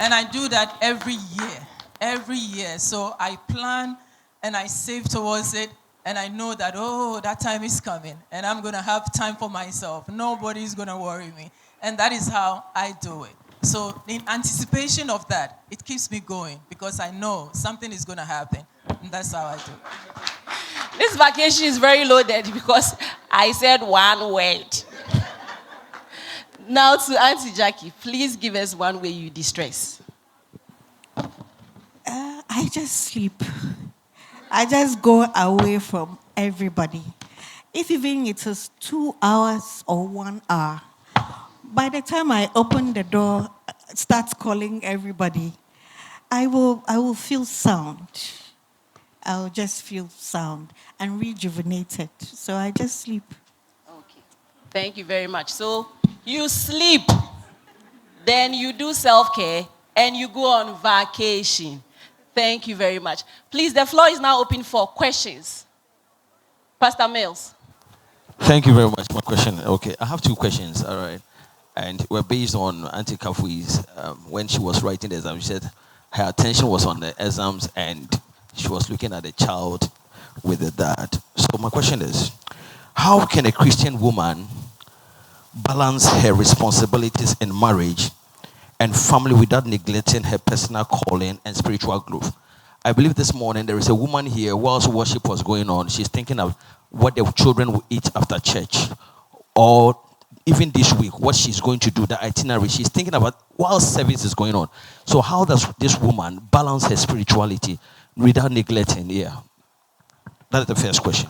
And I do that every year. So I plan and I save towards it. And I know that, that time is coming. And I'm going to have time for myself. Nobody's going to worry me. And that is how I do it. So in anticipation of that, it keeps me going because I know something is going to happen. And that's how I do it. This vacation is very loaded because I said one word. Now to Auntie Jackie, please give us one way you distress. I just sleep. I just go away from everybody. If even it is 2 hours or 1 hour, by the time I open the door, start calling everybody, I will feel sound. I'll just feel sound and rejuvenated. So I just sleep. Okay. Thank you very much. So you sleep, then you do self-care, and you go on vacation. Thank you very much. Please, the floor is now open for questions. Pastor Mills. Thank you very much. My question. Okay, I have 2 questions. All right. And we're based on Auntie Kafui's, when she was writing the exam, she said her attention was on the exams and she was looking at the child with the dad. So my question is, how can a Christian woman balance her responsibilities in marriage and family without neglecting her personal calling and spiritual growth? I believe this morning there is a woman here, whilst worship was going on, she's thinking of what the children will eat after church, or even this week, what she's going to do, the itinerary. She's thinking about while service is going on. So how does this woman balance her spirituality without neglecting? Yeah. That is the first question.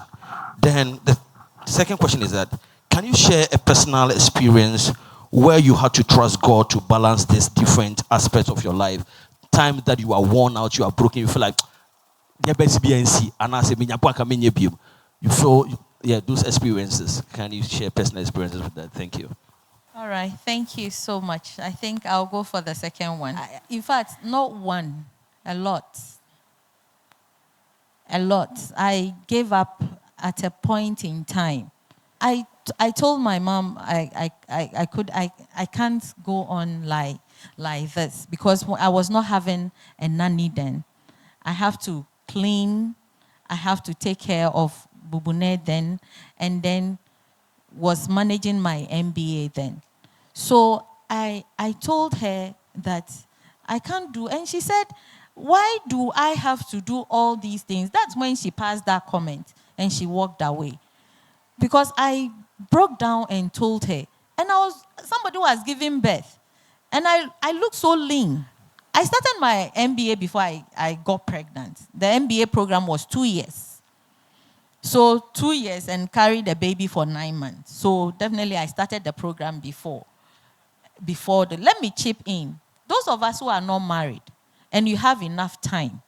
Then the second question is that, can you share a personal experience where you had to trust God to balance these different aspects of your life? Times that you are worn out, you are broken, you feel like, you feel, yeah, those experiences. Can you share personal experiences with that? Thank you. All right, thank you so much. I think I'll go for the second one. In fact, not one, a lot. A lot. I gave up at a point in time. I told my mom I can't go on like this because I was not having a nanny then. I have to clean, I have to take care of Bubune then, and then was managing my MBA then. So I told her that I can't do, and she said, why do I have to do all these things? That's when she passed that comment and she walked away. Because I broke down and told her, and somebody was giving birth, and I looked so lean. I started my MBA before I got pregnant. The MBA program was 2 years. So 2 years and carried a baby for 9 months. So definitely I started the program before. Let me chip in. Those of us who are not married and you have enough time,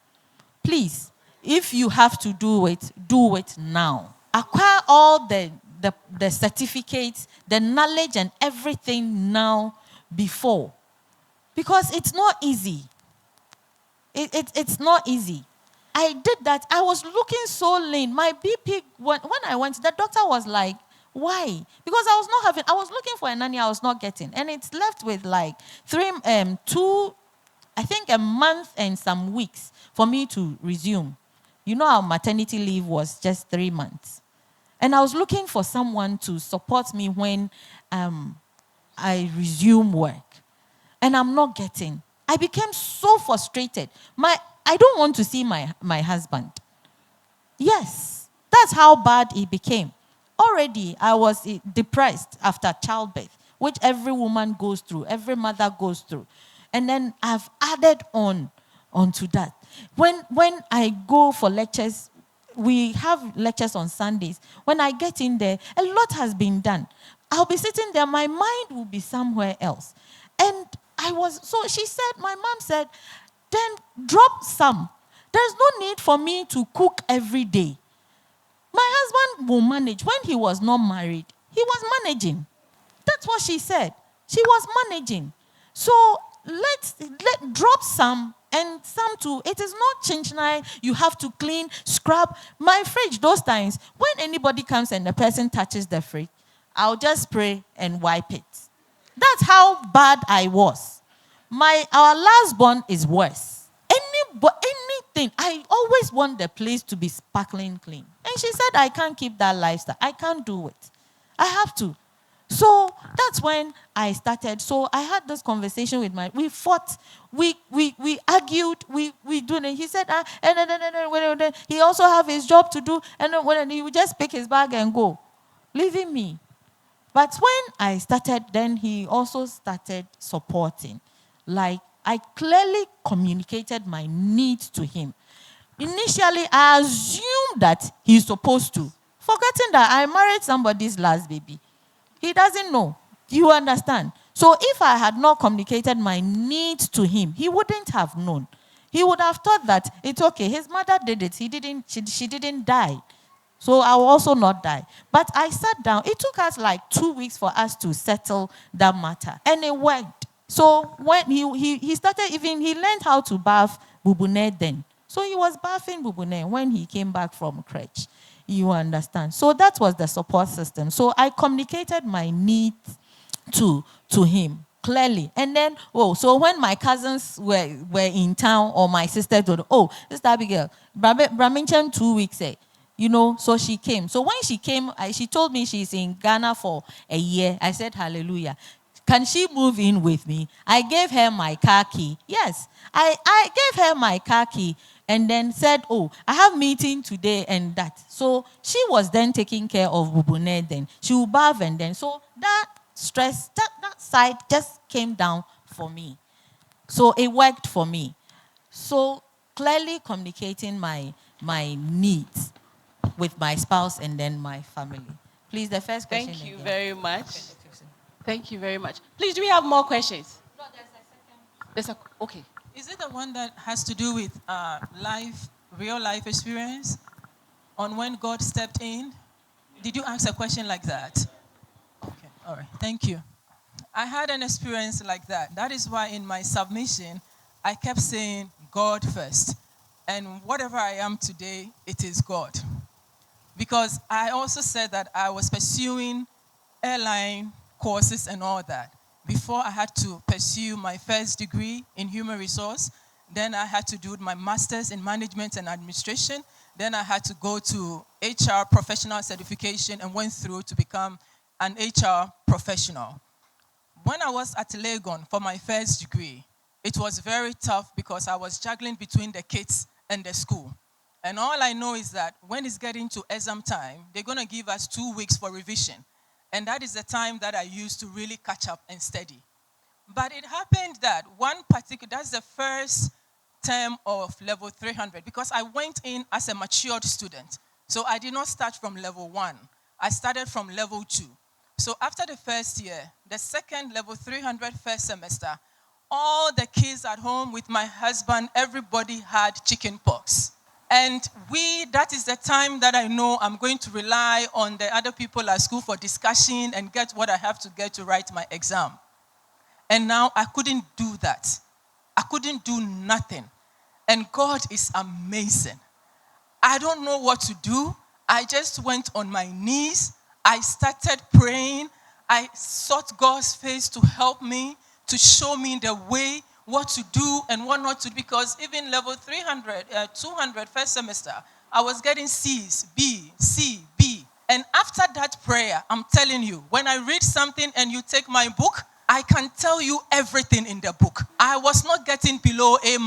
please, if you have to do it now. Acquire all the certificates, the knowledge and everything now before. Because it's not easy. It's not easy. I did that. I was looking so lean. My BP, when I went, the doctor was like, why? Because I was looking for a nanny I was not getting. And it's left with like a month and some weeks for me to resume. You know, our maternity leave was just 3 months. And I was looking for someone to support me when I resume work. And I'm not getting. I became so frustrated. I don't want to see my husband. Yes, that's how bad it became. Already, I was depressed after childbirth, which every woman goes through, every mother goes through. And then I've added onto that. When I go for lectures, we have lectures on Sundays, when I get in there, a lot has been done. I'll be sitting there, my mind will be somewhere else. And she said, my mom said, then drop some. There's no need for me to cook every day. My husband will manage. When he was not married, he was managing. That's what she said. She was managing. So let drop some and some too. It is not chinchina. You have to clean, scrub. My fridge, those times, when anybody comes and the person touches the fridge, I'll just spray and wipe it. That's how bad I was. Our last born is worse. Anything, I always want the place to be sparkling clean. And she said, I can't keep that lifestyle. I can't do it. I have to. So that's when I started. So I had this conversation with we fought, we argued, we do it. He said, he also have his job to do, and he would just pick his bag and go, leaving me. But when I started, then he also started supporting. Like, I clearly communicated my needs to him. Initially, I assumed that he's supposed to, forgetting that I married somebody's last baby. He doesn't know. You understand? So if I had not communicated my needs to him, he wouldn't have known. He would have thought that it's okay. His mother did it. She didn't die. So I will also not die. But I sat down. It took us like 2 weeks for us to settle that matter. And it worked. So when he started, he learned how to bath Bubune then. So he was bathing Bubune when he came back from crèche. You understand? So that was the support system. So I communicated my needs to him clearly. And then, so when my cousins were in town, or my sister told, Sister Abigail, Braminchem 2 weeks, so she came. So when she came, she told me she's in Ghana for a year. I said, hallelujah. Can she move in with me? I gave her my car key. Yes, I gave her my car key and then said, I have meeting today and that. So she was then taking care of Bubune then. She will bath and then. So that stress, that side just came down for me. So it worked for me. So clearly communicating my needs with my spouse and then my family. Please, the first question. Thank you very much. Thank you very much. Please, do we have more questions? No, there's a second. Okay. Is it the one that has to do with real life experience on when God stepped in? Did you ask a question like that? Okay, all right. Thank you. I had an experience like that. That is why in my submission, I kept saying God first. And whatever I am today, it is God. Because I also said that I was pursuing airline courses and all that. Before I had to pursue my first degree in human resource, then I had to do my master's in management and administration. Then I had to go to HR professional certification and went through to become an HR professional. When I was at Legon for my first degree, it was very tough because I was juggling between the kids and the school. And all I know is that when it's getting to exam time, they're going to give us 2 weeks for revision. And that is the time that I used to really catch up and study. But it happened that that's the first term of level 300, because I went in as a matured student. So I did not start from level 1. I started from level 2. So after the first year, the second level 300 first semester, all the kids at home with my husband, everybody had chicken pox. And that is the time that I know I'm going to rely on the other people at school for discussion and get what I have to get to write my exam. And now I couldn't do that. I couldn't do nothing. And God is amazing. I don't know what to do. I just went on my knees. I started praying. I sought God's face to help me, to show me the way, what to do and what not to do, because even level 200 first semester, I was getting C's, B, C, B. And after that prayer, I'm telling you, when I read something and you take my book, I can tell you everything in the book. I was not getting below A-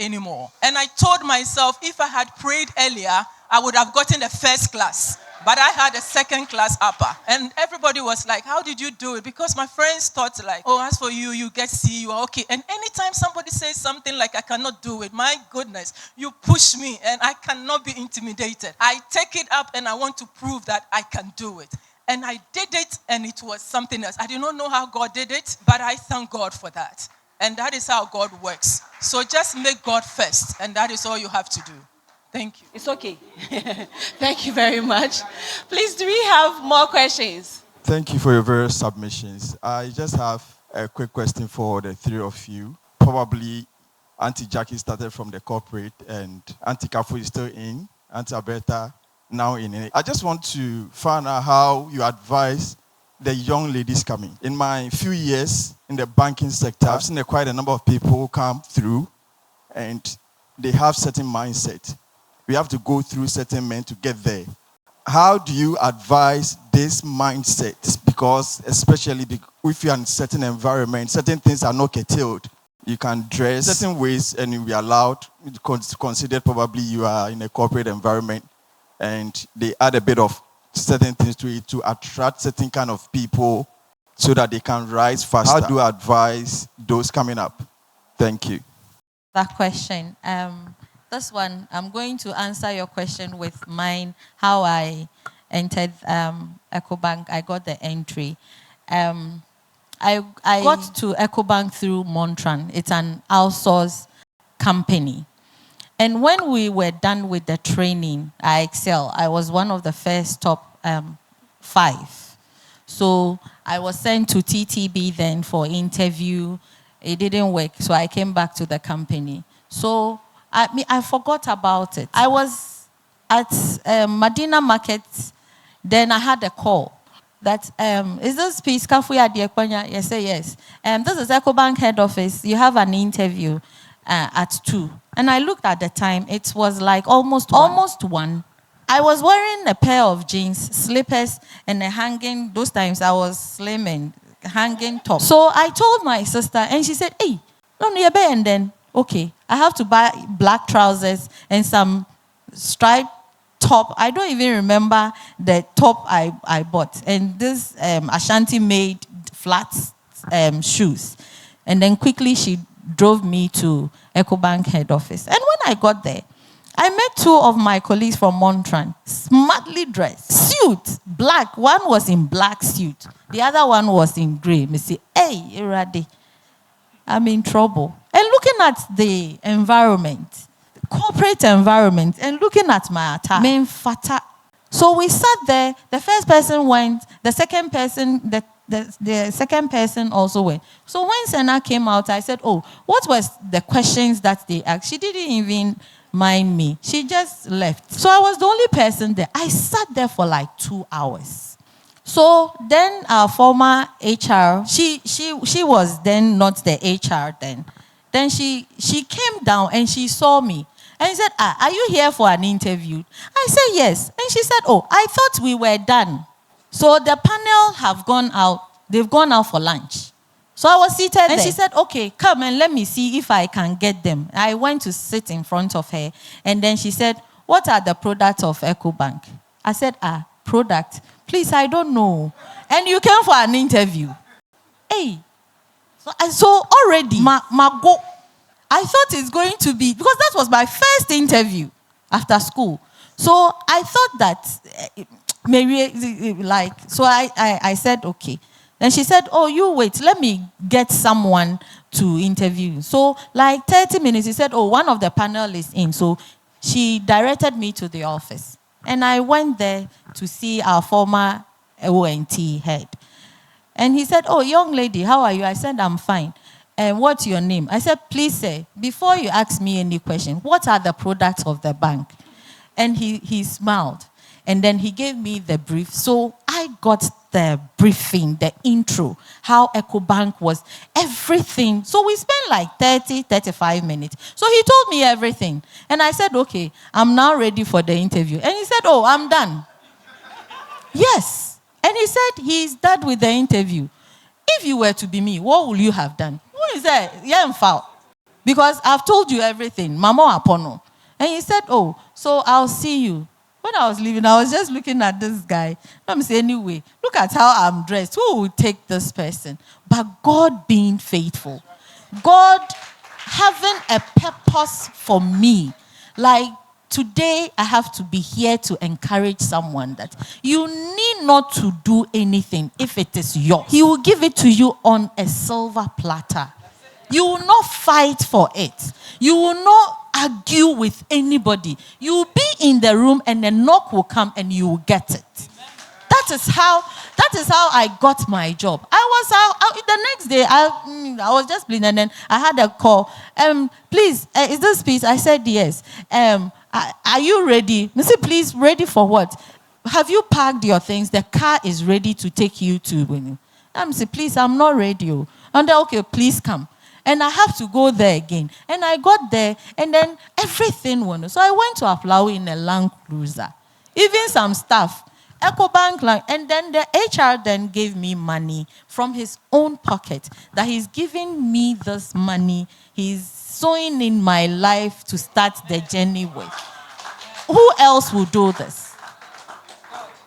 anymore. And I told myself, if I had prayed earlier, I would have gotten a first class. But I had a second class upper. And everybody was like, how did you do it? Because my friends thought like, oh, as for you, you get C, you are okay. And anytime somebody says something like, I cannot do it, my goodness, you push me and I cannot be intimidated. I take it up and I want to prove that I can do it. And I did it, and it was something else. I do not know how God did it, but I thank God for that. And that is how God works. So just make God first, and that is all you have to do. Thank you. It's okay. Thank you very much. Please, do we have more questions? Thank you for your various submissions. I just have a quick question for the three of you. Probably Auntie Jackie started from the corporate, and Auntie Kafu is still in, Auntie Alberta now in it. I just want to find out how you advise the young ladies coming. In my few years in the banking sector, I've seen quite a number of people come through, and they have certain mindset. We have to go through certain men to get there. How do you advise this mindset? Because especially if you're in a certain environment, certain things are not curtailed. You can dress certain ways and you'll be allowed, considered probably you are in a corporate environment, and they add a bit of certain things to it to attract certain kind of people so that they can rise faster. How do you advise those coming up? Thank you. That question. This one, I'm going to answer your question with mine, how I entered EcoBank. I got the entry. I got to EcoBank through Montran. It's an outsourced company. And when we were done with the training, I excel. I was one of the first top 5. So I was sent to TTB then for interview. It didn't work, so I came back to the company. So I forgot about it. I was at Medina Market, then I had a call that, is this Peace Kafuyi Adekonya? Yes, say yes. This is EcoBank head office. You have an interview at 2. And I looked at the time. It was like almost 1. I was wearing a pair of jeans, slippers, and a hanging, those times I was slim and hanging top. So I told my sister, and she said, hey, no, and then, okay, I have to buy black trousers and some striped top. I don't even remember the top I bought. And this Ashanti made flat shoes. And then quickly she drove me to EcoBank head office. And when I got there, I met 2 of my colleagues from Montran, smartly dressed, suit, black. One was in black suit. The other one was in gray. Me say, hey, Irade, I'm in trouble. And looking at the environment, corporate environment, and looking at my attire, so we sat there. The first person went. The second person, the second person also went. So when Senna came out, I said, oh, what was the questions that they asked? She didn't even mind me. She just left. So I was the only person there. I sat there for like 2 hours. So then our former HR, she was then not the HR then. Then she came down and she saw me. And she said, are you here for an interview? I said, yes. And she said, oh, I thought we were done. So the panel have gone out. They've gone out for lunch. So I was seated there. And she said, okay, come and let me see if I can get them. I went to sit in front of her. And then she said, what are the products of EcoBank? I said, product. Please, I don't know. And you came for an interview. Hey. So already, go. I thought it's going to be, because that was my first interview after school. So I thought that, maybe, like, so I said, okay. Then she said, oh, you wait, let me get someone to interview. So like 30 minutes, she said, oh, one of the panelists in. So she directed me to the office. And I went there to see our former ONT head. And he said, oh, young lady, how are you? I said, I'm fine. And what's your name? I said, please, sir, before you ask me any question, what are the products of the bank? And he smiled. And then he gave me the brief. So I got the briefing, the intro, how EcoBank was, everything. So we spent like 35 minutes. So he told me everything. And I said, okay, I'm now ready for the interview. And he said, oh, I'm done. Yes. And he said he's done with the interview. If you were to be me, what would you have done? Who is that? Yeah, foul. Because I've told you everything. Mama Apono. And he said, oh, so I'll see you. When I was leaving, I was just looking at this guy. I'm saying, anyway, look at how I'm dressed. Who will take this person? But God being faithful. God having a purpose for me. Like, today, I have to be here to encourage someone that you need not to do anything if it is yours. He will give it to you on a silver platter. You will not fight for it. You will not argue with anybody. You will be in the room and a knock will come and you will get it. That is how I got my job. I was out the next day. I was just playing and then I had a call. Please, is this piece? I said yes. Are you ready? I said, please, ready for what? Have you packed your things? The car is ready to take you to. I said, please, I'm not ready. And then, okay, please come. And I have to go there again. And I got there, and then everything went. So I went to Aflawi in a Land Cruiser. Even some stuff. EcoBank, and then the HR then gave me money from his own pocket. That he's giving me this money. He's sowing in my life to start the journey with. Who else will do this?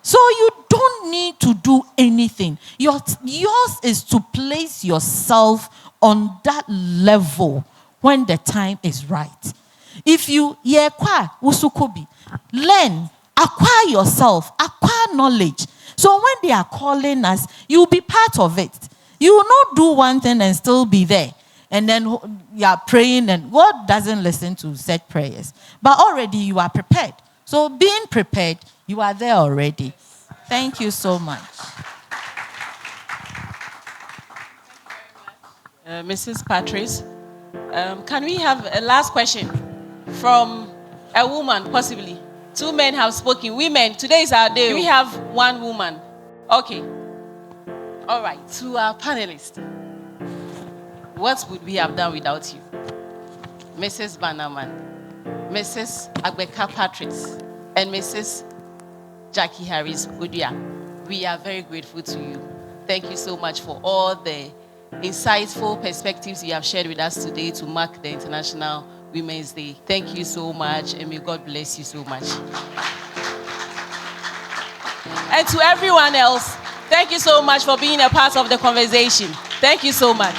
So you don't need to do anything. Yours is to place yourself on that level when the time is right. If you learn, acquire yourself, acquire knowledge. So when they are calling us, you'll be part of it. You will not do one thing and still be there. And then you are praying, and God doesn't listen to set prayers. But already you are prepared. So being prepared, you are there already. Thank you so much. Mrs. Patrice, can we have a last question from a woman, possibly? 2 men have spoken. Women, today is our day. We have 1 woman. Okay. All right. To our panelists, what would we have done without you? Mrs. Bannerman, Mrs. Agbeka Patrice, and Mrs. Jackie Harris Udia. We are very grateful to you. Thank you so much for all the insightful perspectives you have shared with us today to mark the International Women's Day. Thank you so much, and may God bless you so much. And to everyone else, thank you so much for being a part of the conversation. Thank you so much.